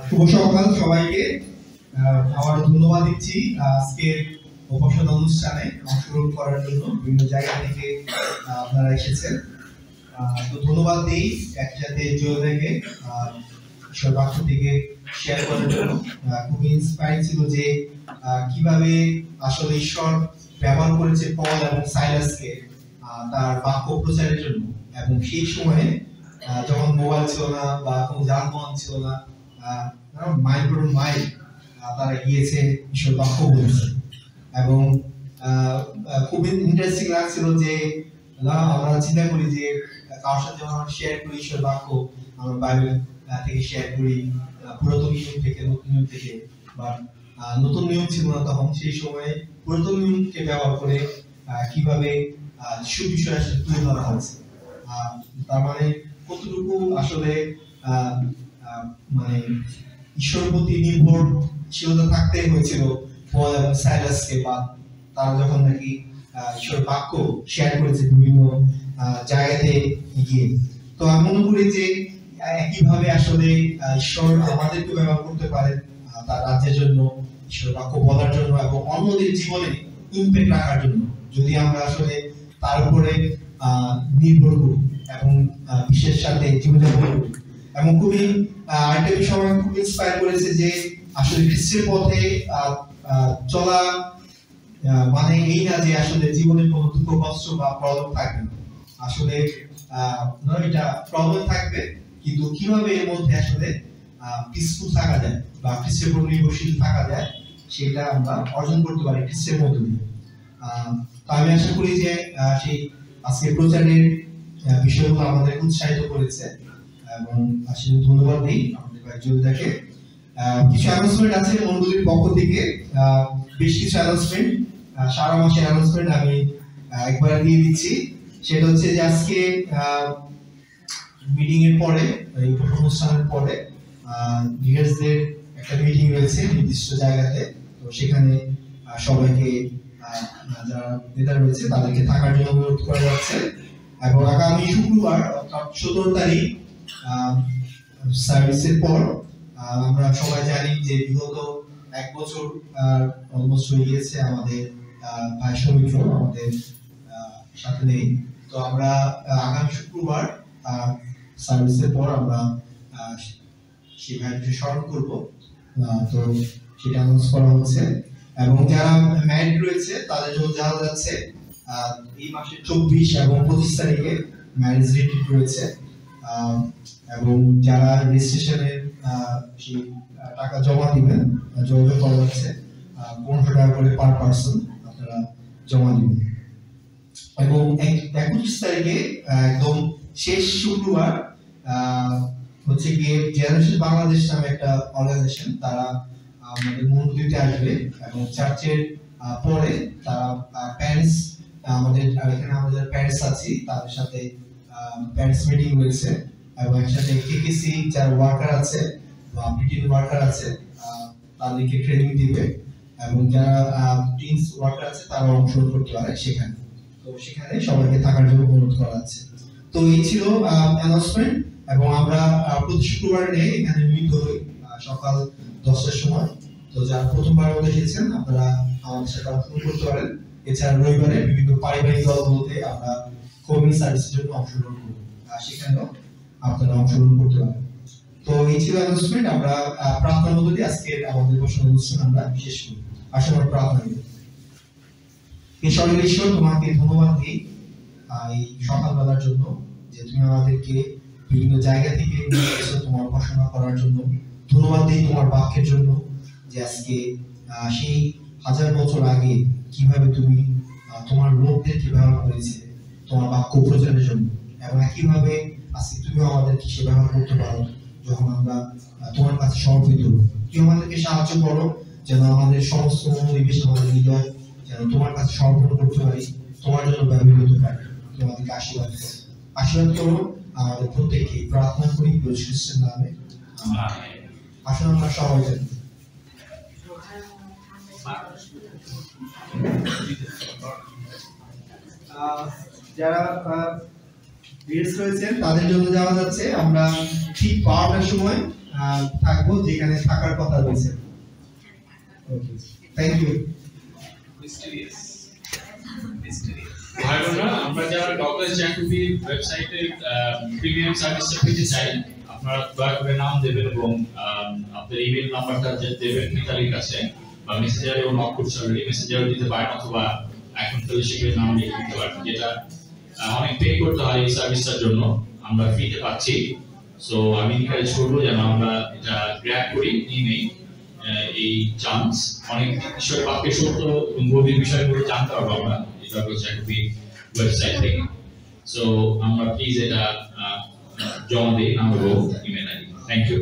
শুভ সকাল সবাইকে। আমার ধন্যবাদ দিচ্ছি আজকের উপাসনা অনুষ্ঠানে অংশগ্রহণ করার জন্য। বিভিন্ন জায়গা থেকে আপনারা এসেছেন, তো ধন্যবাদ দিই একই সাথে জয়দাকে ঈশ্বর বাক্য থেকে শেয়ার করার জন্য। খুবই ইন্সপায়ারিং ছিল যে কিভাবে আসলে ঈশ্বর ব্যবহার করেছে পল এবং সাইলাসকে তার বাক্য প্রচারের জন্য। এবং সেই সময়ে যখন মোবাইল ছিল না বা কোনো যানবাহন ছিল না, মাইল টু মাইল তারা গিয়েছে ঈশ্বর বাক্য বলেছে। এবং খুবই ইন্টারেস্টিং লাগছিল যে আমরা চিন্তা করি যে কারোর সাথে যখন আমরা শেয়ার করি ঈশ্বর বাক্য, আমরা বাইবেল থেকে শেয়ার করি, পুরাতন নিয়ম থেকে নতুন নিয়ম থেকে, বা নতুন নিয়ম ছিল না তখন, সেই সময়ে পুরাতন নিয়মকে ব্যবহার করে কিভাবে সুবিষয় আসলে তুলে ধরা হয়েছে। তার মানে কতটুকু আসলে মানে ঈশ্বরের প্রতি নির্ভরশীলতা থাকতে হয়েছিল পল এবং সাইলাসকে, বা তারা যখন নাকি ঈশ্বর বাক্য শেয়ার করেছে বিভিন্ন জায়গাতে গিয়ে। তো আমি মনে করি যে একইভাবে আসলে ঈশ্বর আমাদেরকে ব্যবহার করতে পারেন তার রাজ্যের জন্য, ঈশ্বর বাক্য বলার জন্য এবং অন্যদের জীবনে ইমপ্যাক্ট রাখার জন্য, যদি আমরা আসলে তার উপরে নির্ভর করি এবং বিশ্বের সাথে জীবনযাপন করি। এবং খুবই আরেকটা বিষয় আমাকে খুব ইন্সপায়ার করেছে যে আসলে খ্রিস্টের পথে চলা মানে এই না যে আসলে জীবনে কোনো দুঃখ কষ্ট বা প্রবলেম থাকবে না। আসলে এটা প্রবলেম থাকবে, কিন্তু কিভাবে এর মধ্যে আসলে পিসফুল থাকা যায় বা খ্রিস্টের উপর নির্ভরশীল থাকা যায় সেটা আমরা অর্জন করতে পারি খ্রিস্টের মধ্য দিয়ে। তো আমি আশা করি যে সেই আজকে প্রচারের বিষয়গুলো আমাদের উৎসাহিত করেছে এবং আসলে ধন্যবাদ দিই আমাদের কয়েকজনকে। কিছু অ্যানাউন্সমেন্ট আছে মন্ডলীর পক্ষ থেকে, বেশ কিছু অ্যানাউন্সমেন্ট, সারা মাসের অ্যানাউন্সমেন্ট আমি একবার দিয়ে দিচ্ছি। সেটা হচ্ছে যে আজকে মিটিং এর পরে, এই অনুষ্ঠানের পরে লিডার্সদের একটা মিটিং রয়েছে নির্দিষ্ট জায়গাতে। তো সেখানে সবাইকে যারা নেতা রয়েছে তাদেরকে থাকার জন্য অনুরোধ করা যাচ্ছে। এবং আগামী শুক্রবার অর্থাৎ 17 তারিখ সার্ভিসের পর আমরা সবাই জানি যে বিগত 1 বছর অলমোস্ট হয়ে গিয়েছে আমাদের ভাই সৌমিত্র আমাদের সাথে নেই। তো আমরা আগামী শুক্রবার সার্ভিসের পর আমরা সেই ভাইকে স্মরণ করবো। তো সেটা অ্যানাউন্স করা হচ্ছে। এবং যারা ম্যারিড রয়েছে তাদের জন্য জানা যাচ্ছে এই মাসের 24 এবং 25 তারিখে ম্যারেজ রিট্রিট রয়েছে। এবং যারা রেজিস্ট্রেশনের সেই টাকা জমা দিবেন, যোগাযোগ করা যাচ্ছে 1500 টাকা করে পার পার্সন আপনারা জমা দিবেন। এবং 21 তারিখে একদম শেষ শুক্রবার হচ্ছে গিয়ে জেনারেশন বাংলাদেশ নামে একটা অর্গানাইজেশন, তারা আমাদের মন্দিরতে আসবে এবং চার্চের পরে তারা প্যারেন্টস আমাদের এখানে আমাদের প্যারেন্টস আছি তাদের সাথে প্যারেন্টস মিটিং রয়েছে এবং একসাথে কেকেসি যারা ওয়ার্কার আছে বা ব্রিটিশ ওয়ার্কার আছে তাদেরকে ট্রেনিং দিবে এবং যারা টিনস ওয়ার্কার আছে তারা অংশগ্রহণ করতে পারে সেখানে। তো সেখানে সবাইকে থাকার জন্য অনুরোধ করা আছে। তো এই ছিল অ্যানাউন্সমেন্ট। এবং আমরা প্রতি শুক্রবারে এখানে মিলিত হই সকাল 10টার সময়। তো যারা প্রথমবার মধ্যে এসেছেন আপনারা আমাদের সাথে অংশগ্রহণ করতে পারেন। এছাড়া রবিবারে বিভিন্ন পারিবারিক দলগুলোতে আমরা কর্মী সার্ভিসের জন্য অংশগ্রহণ করব, সেখানেও আপনারা অংশগ্রহণ করতে পারেন। তো এই ছিল অ্যানাউন্সমেন্ট। আমরা প্রার্থনার মধ্য দিয়ে আজকের আমাদের বসানো অনুষ্ঠান আমরা শেষ করি। আসলে আমরা প্রার্থনা করি। ঈশ্বর তোমাকে ধন্যবাদ দিই এই সকালবেলার জন্য যে তুমি আমাদেরকে বিভিন্ন জায়গা থেকে নিয়ে এসেছো তোমার উপাসনা করার জন্য। ধন্যবাদ দিই তোমার বাক্যের জন্য যে আজকে সেই 1000 বছর আগে কিভাবে তুমি তোমার লোকদেরকে ব্যবহার করেছে তোমার বাক্য প্রচারের জন্য, এবং একইভাবে আজকে তুমি আমাদেরকে সে ব্যবহার করতে পারো যখন আমরা তোমার কাছে সমর্পিত। তুমি আমাদেরকে সাহায্য করো যেন আমাদের সমস্ত মনোনিবেশ আমাদের হৃদয় যেন তোমার কাছে সমর্পণ করতে পারি, তোমার জন্য ব্যবহৃত হতে পারি। তোমাদেরকে আশীর্বাদ করো আমাদের প্রত্যেককে। প্রার্থনা করি প্রভু খ্রিস্টের নামে। আসুন আমরা সবাই জানি যারা রিলস রয়েছেন তাদের জন্য যাওয়া যাচ্ছে। আমরা ঠিক 12টার সময় থাকবো যেখানে থাকার কথা রয়েছে। Thank you. ভাই বোনেরা, আমরা যারা ডক্টর জ্যাকুবি ওয়েবসাইটে প্রিমিয়াম সার্ভিসটা পেতে চাই আপনারা দয়া করে নাম দেবেন এবং আপনাদের ইমেল নাম্বারটা দেবেন মিতালির কাছে বা মেসেঞ্জারেও নক করতে পারেন, মেসেঞ্জারও দিতে পারেন অথবা এখন ফেলোশিপের নাম লিখে দিতে পারেন। যেটা অনেক পে করতে হয় এই সার্ভিসটার জন্য, আমরা ফ্রিতে পাচ্ছি। সো আমি এনকারেজ করবো যেন আমরা এটা গ্র্যাব করি, নিয়ে নেই এই চান্স। অনেক বিষয় বাক্যের সত্য এবং গভীর বিষয়গুলো জানতে পারবো আমরা এই ডক্টর জ্যাকুবি ওয়েবসাইট থেকে। সো আমরা প্লিজ এটা জমা দিই নাম এবং ইমেল আইডি। Thank you.